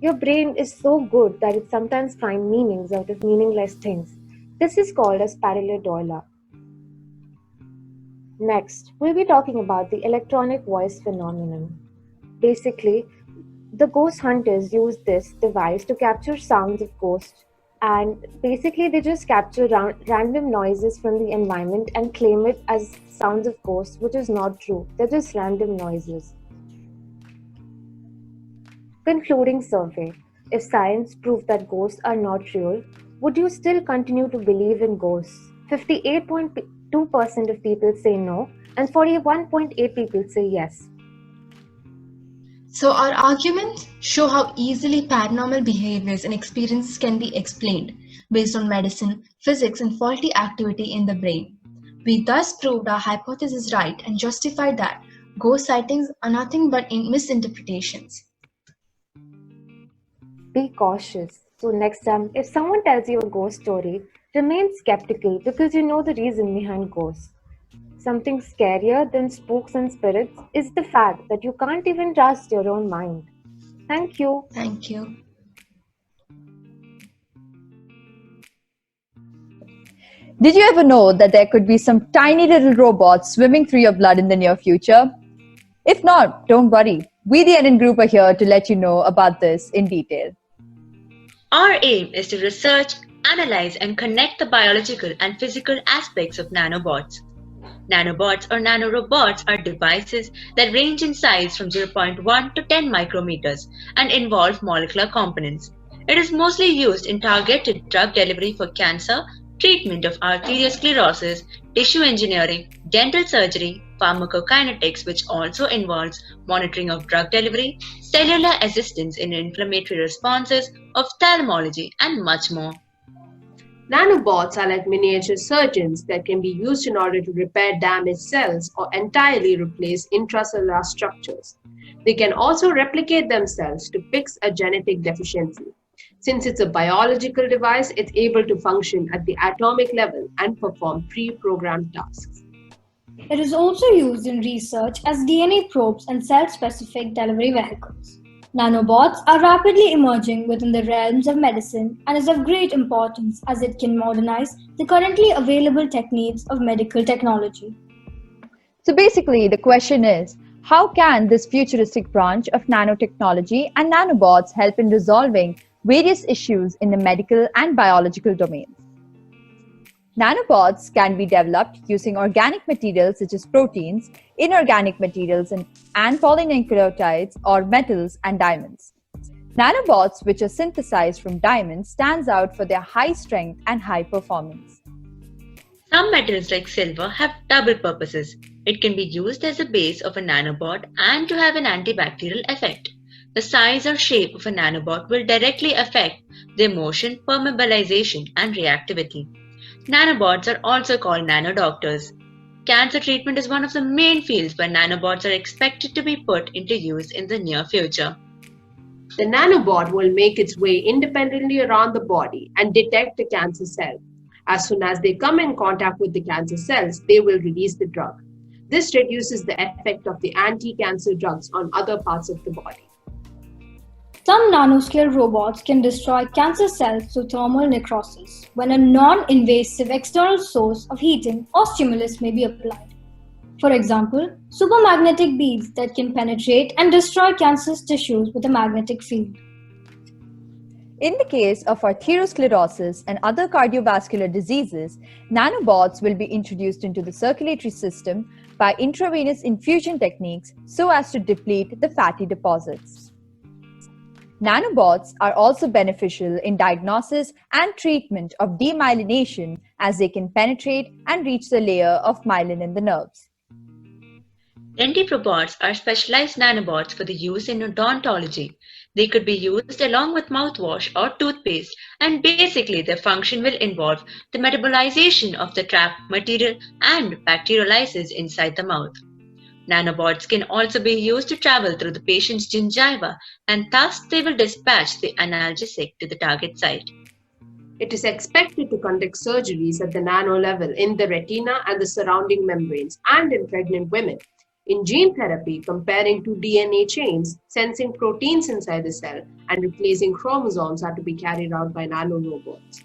Your brain is so good that it sometimes finds meanings out of meaningless things. This is called as pareidolia. Next, we'll be talking about the electronic voice phenomenon. Basically, the ghost hunters use this device to capture sounds of ghosts, and basically they just capture random noises from the environment and claim it as sounds of ghosts, which is not true. They're just random noises. Concluding survey. If science proved that ghosts are not real, would you still continue to believe in ghosts? 58.2% of people say no, and 41.8 people say yes. So our arguments show how easily paranormal behaviors and experiences can be explained based on medicine, physics, and faulty activity in the brain. We thus proved our hypothesis right and justified that ghost sightings are nothing but misinterpretations. Be cautious. So next time, if someone tells you a ghost story, remain skeptical because you know the reason behind ghosts. Something scarier than spooks and spirits is the fact that you can't even trust your own mind. Thank you. Thank you. Did you ever know that there could be some tiny little robots swimming through your blood in the near future? If not, don't worry. We, the NN Group, are here to let you know about this in detail. Our aim is to research, analyze, and connect the biological and physical aspects of nanobots. Nanobots or nanorobots are devices that range in size from 0.1 to 10 micrometers and involve molecular components. It is mostly used in targeted drug delivery for cancer, treatment of arteriosclerosis, tissue engineering, dental surgery, pharmacokinetics, which also involves monitoring of drug delivery, cellular assistance in inflammatory responses, ophthalmology, and much more. Nanobots are like miniature surgeons that can be used in order to repair damaged cells or entirely replace intracellular structures. They can also replicate themselves to fix a genetic deficiency. Since it's a biological device, it's able to function at the atomic level and perform pre-programmed tasks. It is also used in research as DNA probes and cell-specific delivery vehicles. Nanobots are rapidly emerging within the realms of medicine and is of great importance as it can modernize the currently available techniques of medical technology. So basically, the question is, how can this futuristic branch of nanotechnology and nanobots help in resolving various issues in the medical and biological domains? Nanobots can be developed using organic materials such as proteins, inorganic materials, and polynucleotides or metals and diamonds. Nanobots, which are synthesized from diamonds, stands out for their high strength and high performance. Some metals like silver have double purposes. It can be used as a base of a nanobot and to have an antibacterial effect. The size or shape of a nanobot will directly affect their motion, permeabilization, and reactivity. Nanobots are also called nanodoctors. Cancer treatment is one of the main fields where nanobots are expected to be put into use in the near future. The nanobot will make its way independently around the body and detect a cancer cell. As soon as they come in contact with the cancer cells, they will release the drug. This reduces the effect of the anti-cancer drugs on other parts of the body. Some nanoscale robots can destroy cancer cells through thermal necrosis when a non-invasive external source of heating or stimulus may be applied. For example, supermagnetic beads that can penetrate and destroy cancerous tissues with a magnetic field. In the case of arteriosclerosis and other cardiovascular diseases, nanobots will be introduced into the circulatory system by intravenous infusion techniques so as to deplete the fatty deposits. Nanobots are also beneficial in diagnosis and treatment of demyelination as they can penetrate and reach the layer of myelin in the nerves. Dentiprobots are specialized nanobots for the use in odontology. They could be used along with mouthwash or toothpaste, and basically their function will involve the metabolization of the trapped material and bacteriolysis inside the mouth. Nanobots can also be used to travel through the patient's gingiva, and thus they will dispatch the analgesic to the target site. It is expected to conduct surgeries at the nano level in the retina and the surrounding membranes and in pregnant women. In gene therapy, comparing two DNA chains, sensing proteins inside the cell, and replacing chromosomes are to be carried out by nanorobots.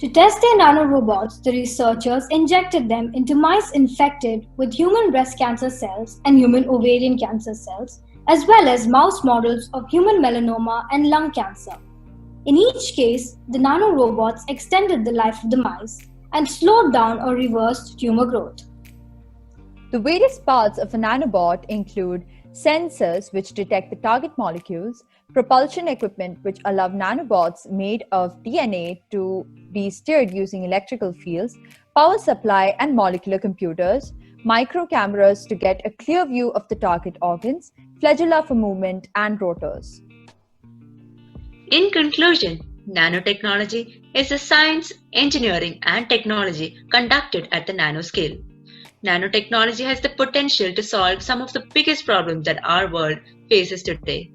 To test their nanorobots, the researchers injected them into mice infected with human breast cancer cells and human ovarian cancer cells, as well as mouse models of human melanoma and lung cancer. In each case, the nanorobots extended the life of the mice and slowed down or reversed tumor growth. The various parts of a nanobot include sensors which detect the target molecules, propulsion equipment which allow nanobots made of DNA to be steered using electrical fields, power supply and molecular computers, micro cameras to get a clear view of the target organs, flagella for movement, and rotors. In conclusion, nanotechnology is the science, engineering, and technology conducted at the nanoscale. Nanotechnology has the potential to solve some of the biggest problems that our world faces today.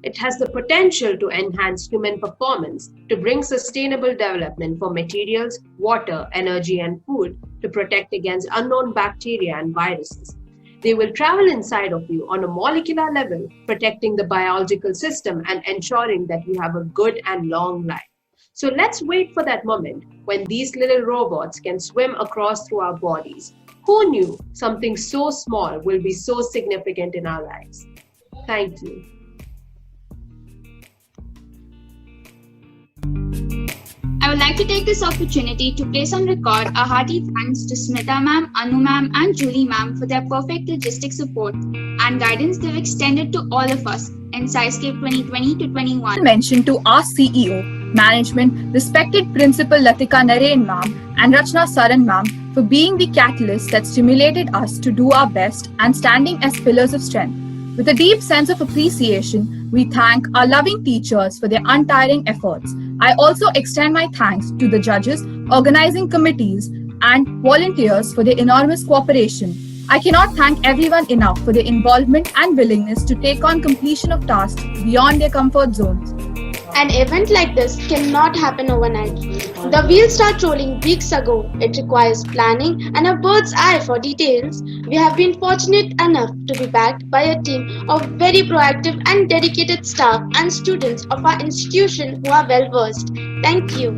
It has the potential to enhance human performance, to bring sustainable development for materials, water, energy, and food, to protect against unknown bacteria and viruses. They will travel inside of you on a molecular level, protecting the biological system and ensuring that you have a good and long life. So let's wait for that moment when these little robots can swim across through our bodies. Who knew something so small will be so significant in our lives? Thank you. I would like to take this opportunity to place on record a hearty thanks to Smita ma'am, Anu ma'am, and Julie ma'am for their perfect logistic support and guidance they've extended to all of us in SciScape 2020 to 21. Mention to our CEO, management, respected Principal Latika Narain ma'am and Rachna Saran ma'am for being the catalyst that stimulated us to do our best and standing as pillars of strength. With a deep sense of appreciation, we thank our loving teachers for their untiring efforts. I also extend my thanks to the judges, organizing committees, and volunteers for their enormous cooperation. I cannot thank everyone enough for their involvement and willingness to take on completion of tasks beyond their comfort zones. An event like this cannot happen overnight. The wheels start rolling weeks ago. It requires planning and a bird's eye for details. We have been fortunate enough to be backed by a team of very proactive and dedicated staff and students of our institution who are well versed. Thank you.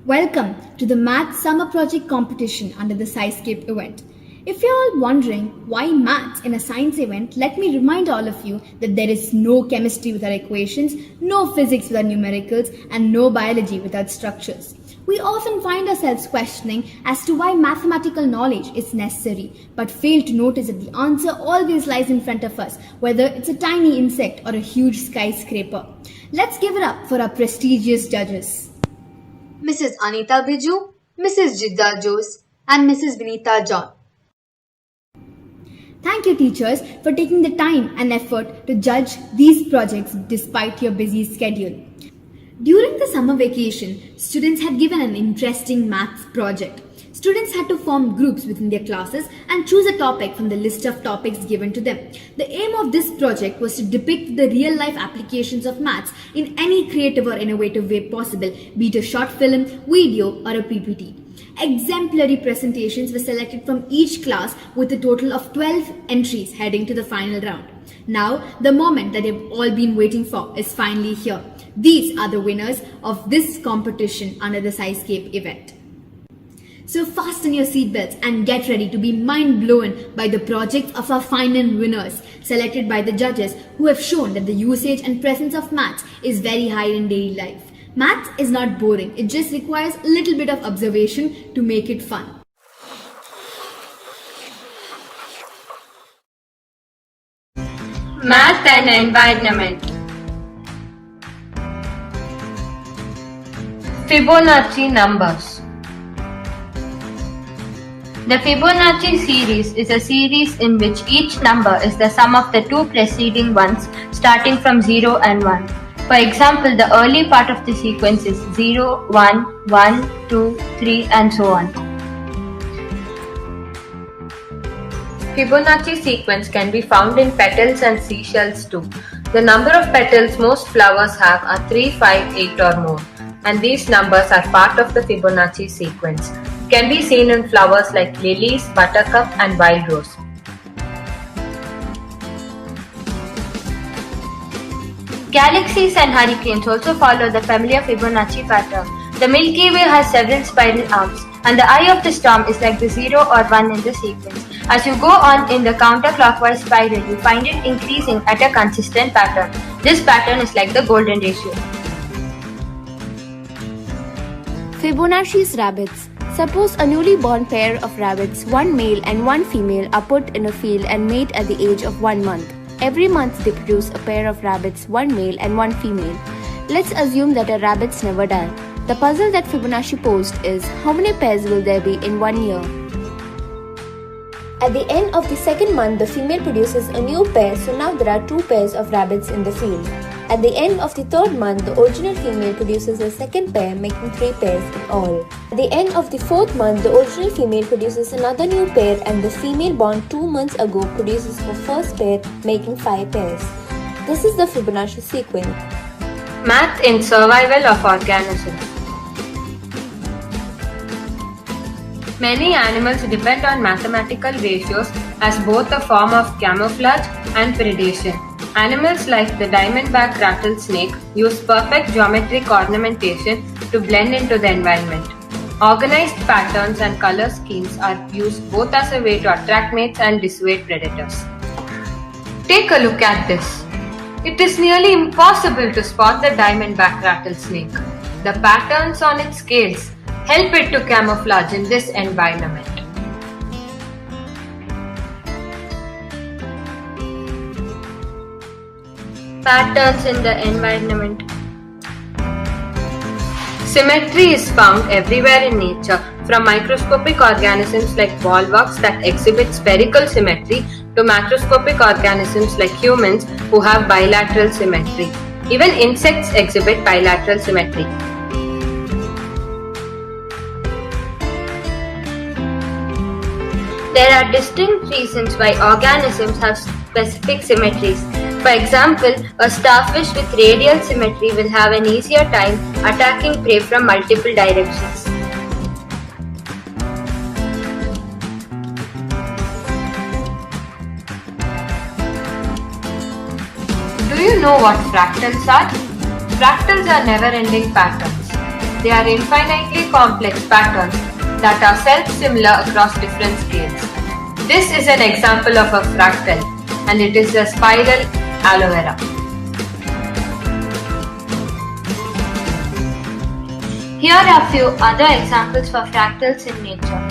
Welcome to the Maths Summer Project Competition under the SciScape event. If you're all wondering why maths in a science event, let me remind all of you that there is no chemistry without equations, no physics without numericals, and no biology without structures. We often find ourselves questioning as to why mathematical knowledge is necessary, but fail to notice that the answer always lies in front of us, whether it's a tiny insect or a huge skyscraper. Let's give it up for our prestigious judges. Mrs. Anita Biju, Mrs. Jidda Jose, and Mrs. Vinita John. Thank you, teachers, for taking the time and effort to judge these projects despite your busy schedule. During the summer vacation, students had given an interesting maths project. Students had to form groups within their classes and choose a topic from the list of topics given to them. The aim of this project was to depict the real-life applications of maths in any creative or innovative way possible, be it a short film, video, or a PPT. Exemplary presentations were selected from each class with a total of 12 entries heading to the final round. Now, the moment that you've all been waiting for is finally here. These are the winners of this competition under the SciScape event. So fasten your seatbelts and get ready to be mind-blown by the projects of our final winners, selected by the judges who have shown that the usage and presence of maths is very high in daily life. Maths is not boring, it just requires a little bit of observation to make it fun. Math and environment. Fibonacci numbers. The Fibonacci series is a series in which each number is the sum of the two preceding ones starting from 0 and 1. For example, the early part of the sequence is 0, 1, 1, 2, 3 and so on. Fibonacci sequence can be found in petals and seashells too. The number of petals most flowers have are 3, 5, 8 or more, and these numbers are part of the Fibonacci sequence. It can be seen in flowers like lilies, buttercup and wild rose. Galaxies and hurricanes also follow the familiar Fibonacci pattern. The Milky Way has several spiral arms, and the eye of the storm is like the 0 or 1 in the sequence. As you go on in the counterclockwise spiral, you find it increasing at a consistent pattern. This pattern is like the golden ratio. Fibonacci's rabbits. Suppose a newly born pair of rabbits, one male and one female, are put in a field and mate at the age of 1 month. Every month they produce a pair of rabbits, one male and one female. Let's assume that our rabbits never die. The puzzle that Fibonacci posed is how many pairs will there be in 1 year? At the end of the second month, the female produces a new pair, so now there are 2 pairs of rabbits in the field. At the end of the third month, the original female produces a second pair, making 3 pairs in all. At the end of the fourth month, the original female produces another new pair, and the female born 2 months ago produces her first pair, making 5 pairs. This is the Fibonacci sequence. Math in survival of organisms. Many animals depend on mathematical ratios as both a form of camouflage and predation. Animals like the diamondback rattlesnake use perfect geometric ornamentation to blend into the environment. Organized patterns and color schemes are used both as a way to attract mates and dissuade predators. Take a look at this. It is nearly impossible to spot the diamondback rattlesnake. The patterns on its scales help it to camouflage in this environment. Patterns in the environment. Symmetry is found everywhere in nature, from microscopic organisms like volvox that exhibit spherical symmetry to macroscopic organisms like humans who have bilateral symmetry. Even insects exhibit bilateral symmetry. There are distinct reasons why organisms have specific symmetries. For example, a starfish with radial symmetry will have an easier time attacking prey from multiple directions. Do you know what fractals are? Fractals are never-ending patterns. They are infinitely complex patterns that are self-similar across different scales. This is an example of a fractal, and it is a spiral aloe vera. Here are a few other examples for fractals in nature.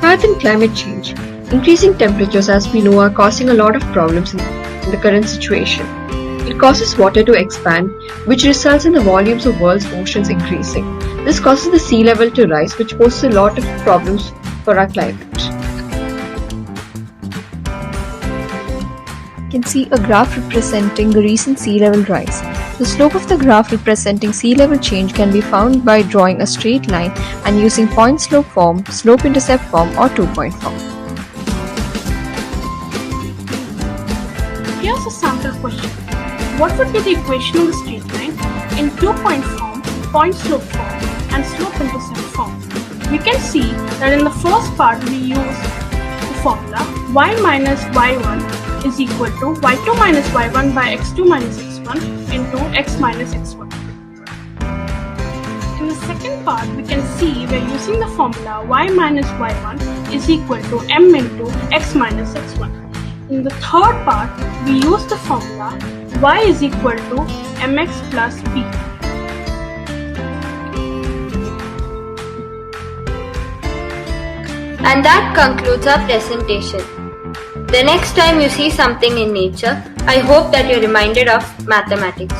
Math and climate change. Increasing temperatures, as we know, are causing a lot of problems in the current situation. It causes water to expand, which results in the volumes of world's oceans increasing. This causes the sea level to rise, which poses a lot of problems for our climate. You can see a graph representing the recent sea level rise. The slope of the graph representing sea level change can be found by drawing a straight line and using point slope form, slope intercept form, or 2-point form. Here's a sample question. What would be the equation of the straight line in 2-point form, point slope form, and slope intercept form? We can see that in the first part we use the formula y minus y1 is equal to y2 minus y1 by x2 minus x1 into x minus x1. In the second part, we can see we're using the formula y minus y1 is equal to m into x minus x1. In the third part, we use the formula y is equal to mx plus b. And that concludes our presentation. The next time you see something in nature, I hope that you're reminded of mathematics.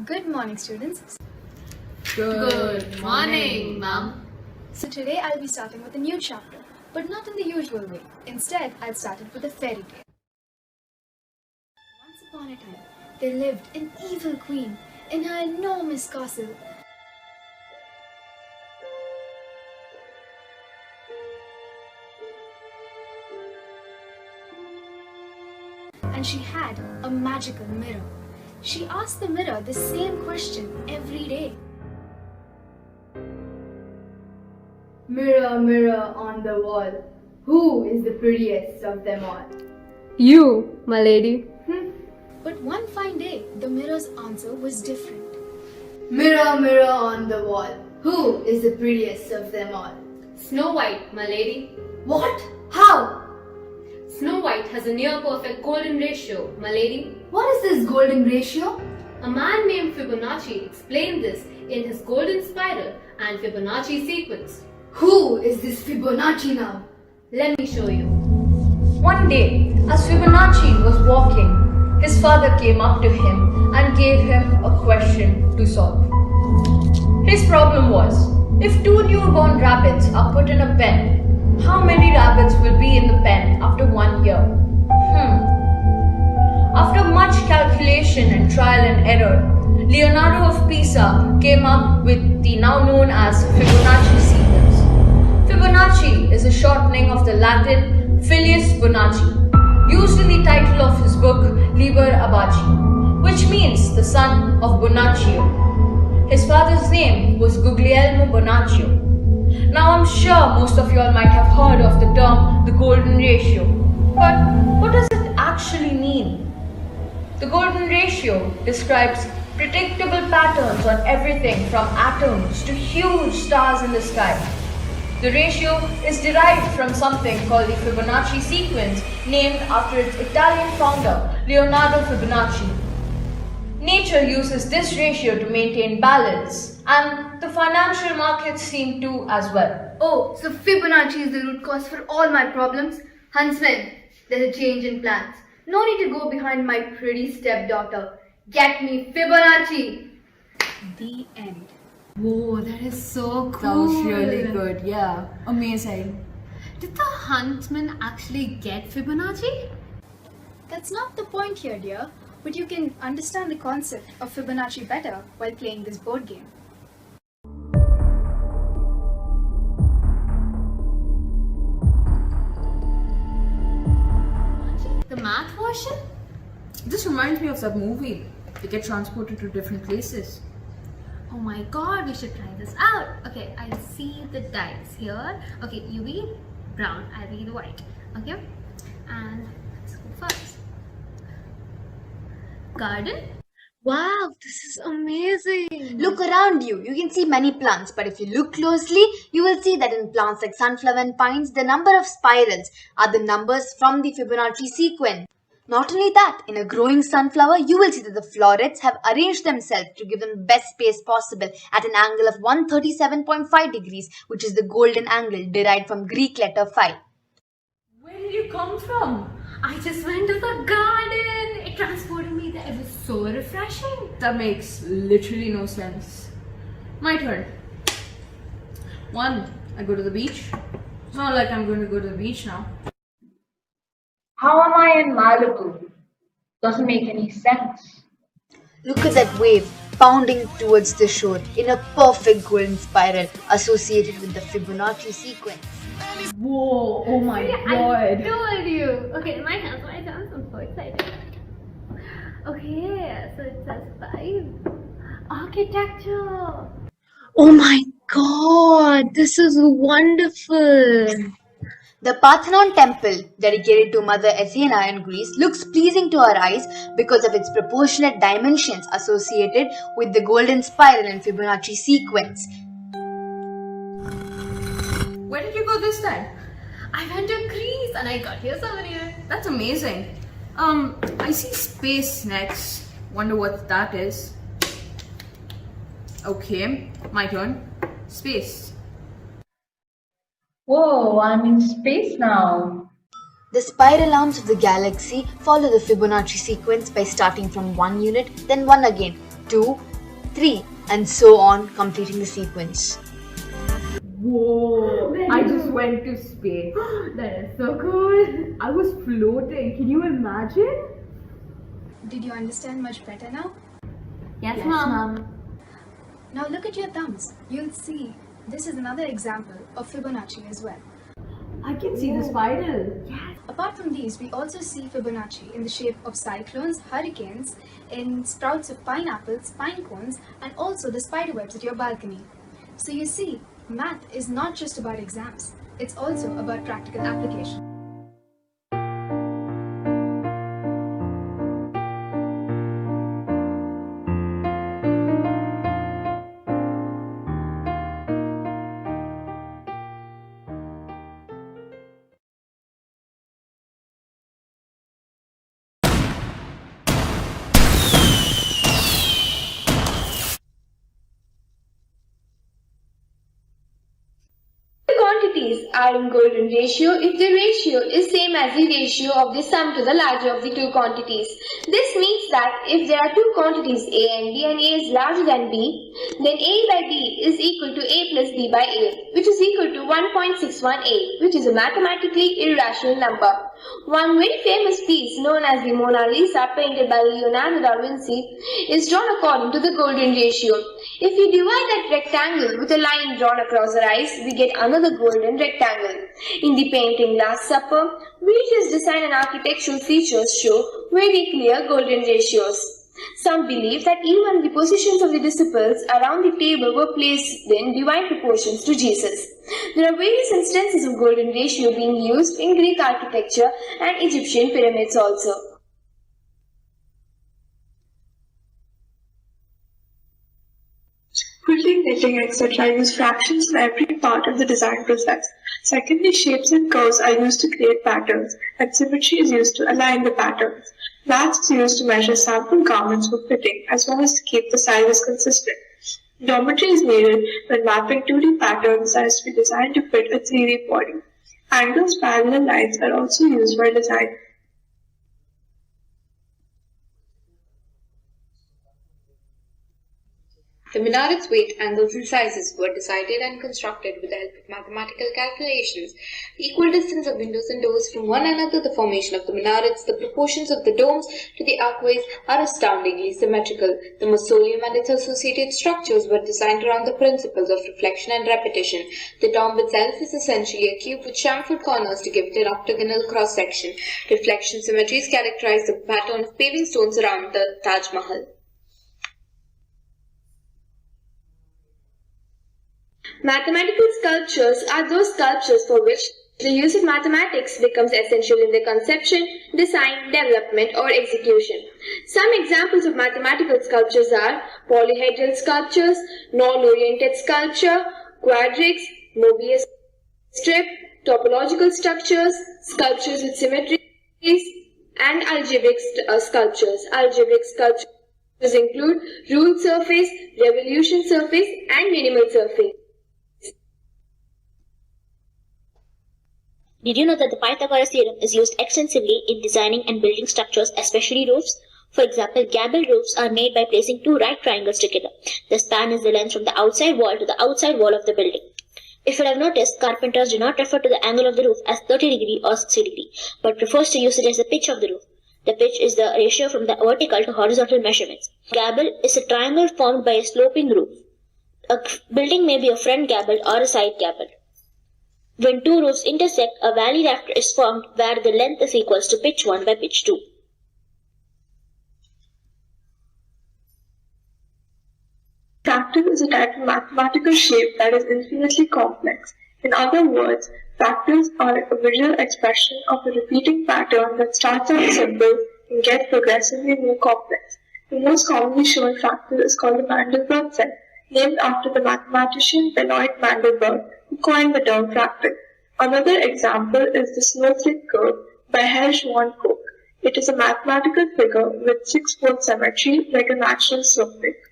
Good morning, students. Good morning, ma'am. So today I'll be starting with a new chapter, but not in the usual way. Instead, I'll start it with a fairy tale. Once upon a time, there lived an evil queen in her enormous castle. And she had a magical mirror. She asked the mirror the same question every day. Mirror, mirror on the wall, who is the prettiest of them all? You, my lady. But one fine day, the mirror's answer was different. Mirror, mirror on the wall, who is the prettiest of them all? Snow White, my lady. What? How? Snow White has a near perfect golden ratio, my lady. What is this golden ratio? A man named Fibonacci explained this in his golden spiral and Fibonacci sequence. Who is this Fibonacci now? Let me show you. One day, as Fibonacci was walking, his father came up to him and gave him a question to solve. His problem was, if two newborn rabbits are put in a pen, how many rabbits will be in the pen after 1 year? After much calculation and trial and error, Leonardo of Pisa came up with the now known as Fibonacci sequence. Fibonacci is a shortening of the Latin Filius Bonacci, used in the title of his book Liber Abaci, which means the son of Bonaccio. His father's name was Guglielmo Bonaccio. Now I'm sure most of you all might have heard of the term the golden ratio, but what does it actually mean? The golden ratio describes predictable patterns on everything from atoms to huge stars in the sky. The ratio is derived from something called the Fibonacci sequence, named after its Italian founder, Leonardo Fibonacci. Nature uses this ratio to maintain balance, and the financial markets seem to as well. Oh, so Fibonacci is the root cause for all my problems? Huntsman, there's a change in plans. No need to go behind my pretty stepdaughter. Get me Fibonacci! The end. Whoa, that is so cool. That was really good, yeah. Amazing. Did the huntsman actually get Fibonacci? That's not the point here, dear, but you can understand the concept of Fibonacci better while playing this board game. The math version? This reminds me of that movie. They get transported to different places. Oh my god, we should try this out. Okay, I see the dice here. Okay, you be brown, I be the white. Okay, and let's go first. Garden. Wow, this is amazing! Look around you. You can see many plants, but if you look closely, you will see that in plants like sunflower and pines, the number of spirals are the numbers from the Fibonacci sequence. Not only that, in a growing sunflower, you will see that the florets have arranged themselves to give them the best space possible at an angle of 137.5 degrees, which is the golden angle derived from Greek letter phi. Where did you come from? I just went to the garden. It transported me there. It was so refreshing. That makes literally no sense. My turn. 1. I go to the beach. It's not like I'm going to go to the beach now. How am I in Malibu? Doesn't make any sense. Look at that wave pounding towards the shore in a perfect golden spiral associated with the Fibonacci sequence. Whoa, oh my See, god. I told you. Okay, my hands, I'm so excited. Okay, so it says 5. Architecture. Oh my god, this is wonderful. The Parthenon temple, dedicated to Mother Athena in Greece, looks pleasing to our eyes because of its proportionate dimensions associated with the golden spiral and Fibonacci sequence. Where did you go this time? I went to Greece and I got your souvenir. That's amazing. I see space next. Wonder what that is. Okay, my turn. Space. Whoa, I'm in space now. The spiral arms of the galaxy follow the Fibonacci sequence by starting from 1 unit, then 1 again, 2, 3, and so on, completing the sequence. Whoa, I just went to space. That is so cool. I was floating. Can you imagine? Did you understand much better now? Yes, Mom. Now look at your thumbs. You'll see this is another example of Fibonacci as well. I can see the spiral. Yes. Apart from these, we also see Fibonacci in the shape of cyclones, hurricanes, in sprouts of pineapples, pine cones, and also the spider webs at your balcony. So you see, math is not just about exams, it's also about practical application. Quantities are in golden ratio if the ratio is same as the ratio of the sum to the larger of the two quantities. This means that if there are two quantities A and B and A is larger than B, then A by B is equal to A plus B by A, which is equal to 1.61A, which is a mathematically irrational number. One very famous piece known as the Mona Lisa, painted by Leonardo da Vinci, is drawn according to the golden ratio. If we divide that rectangle with a line drawn across our eyes, we get another golden rectangle. In the painting Last Supper, various design and architectural features show very clear golden ratios. Some believe that even the positions of the disciples around the table were placed in divine proportions to Jesus. There are various instances of golden ratio being used in Greek architecture and Egyptian pyramids also. Quilting, knitting, etc. use fractions in every part of the design process. Secondly, shapes and curves are used to create patterns, and symmetry is used to align the patterns. Math is used to measure sample garments for fitting, as well as to keep the sizes consistent. Geometry is needed when mapping 2D patterns that is to be designed to fit a 3D body. Angles, parallel lines are also used for design. The minaret's weight, angles, and sizes were decided and constructed with the help of mathematical calculations. The equal distance of windows and doors from one another, the formation of the minarets, the proportions of the domes to the archways are astoundingly symmetrical. The mausoleum and its associated structures were designed around the principles of reflection and repetition. The dome itself is essentially a cube with chamfered corners to give it an octagonal cross-section. Reflection symmetries characterize the pattern of paving stones around the Taj Mahal. Mathematical sculptures are those sculptures for which the use of mathematics becomes essential in their conception, design, development, or execution. Some examples of mathematical sculptures are polyhedral sculptures, non-oriented sculpture, quadrics, Mobius strip, topological structures, sculptures with symmetries, and algebraic sculptures. Algebraic sculptures include ruled surface, revolution surface, and minimal surface. Did you know that the Pythagoras theorem is used extensively in designing and building structures, especially roofs? For example, gable roofs are made by placing two right triangles together. The span is the length from the outside wall to the outside wall of the building. If you have noticed, carpenters do not refer to the angle of the roof as 30 degree or 60 degree, but prefers to use it as the pitch of the roof. The pitch is the ratio from the vertical to horizontal measurements. Gable is a triangle formed by a sloping roof. A building may be a front gable or a side gable. When two roofs intersect, a valley rafter is formed where the length is equal to pitch 1 by pitch 2. Fractal is a type of mathematical shape that is infinitely complex. In other words, fractals are a visual expression of a repeating pattern that starts out simple and gets progressively more complex. The most commonly shown fractal is called the Mandelbrot set, named after the mathematician Benoit Mandelbrot, who coined the term fractal. Another example is the snowflake curve by Hersch von Koch. It is a mathematical figure with 6-fold symmetry like a natural snowflake.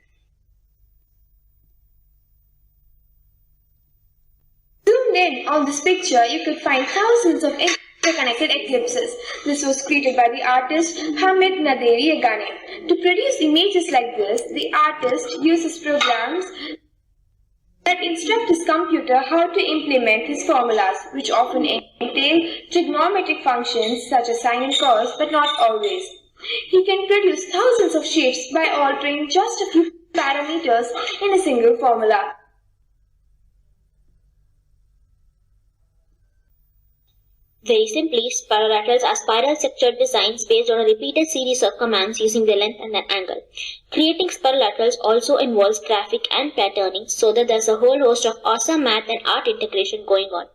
Zoomed in on this picture, you could find thousands of interconnected eclipses. This was created by the artist Hamid Naderi Agane. To produce images like this, the artist uses programs that instruct his computer how to implement his formulas, which often entail trigonometric functions such as sine and cos, but not always. He can produce thousands of shapes by altering just a few parameters in a single formula. Very simply, spiralaterals are spiral structured designs based on a repeated series of commands using the length and an angle. Creating spiralaterals also involves graphic and patterning, so that there's a whole host of awesome math and art integration going on.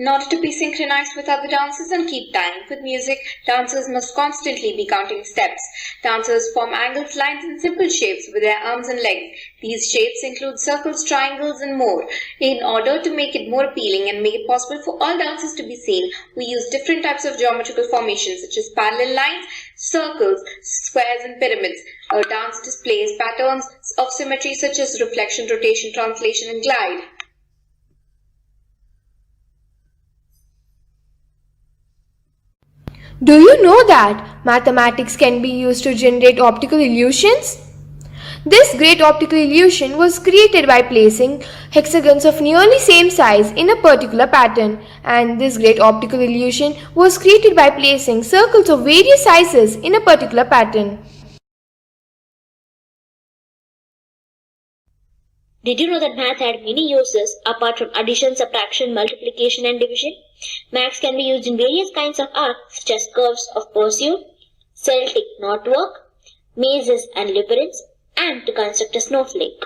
In order to be synchronized with other dances and keep time with music, dancers must constantly be counting steps. Dancers form angles, lines, and simple shapes with their arms and legs. These shapes include circles, triangles, and more. In order to make it more appealing and make it possible for all dances to be seen, we use different types of geometrical formations such as parallel lines, circles, squares, and pyramids. Our dance displays patterns of symmetry such as reflection, rotation, translation, and glide. Do you know that mathematics can be used to generate optical illusions? This great optical illusion was created by placing hexagons of nearly same size in a particular pattern, and this great optical illusion was created by placing circles of various sizes in a particular pattern. Did you know that math had many uses apart from addition, subtraction, multiplication, and division? Maths can be used in various kinds of art such as curves of pursuit, Celtic knotwork, mazes and labyrinths, and to construct a snowflake.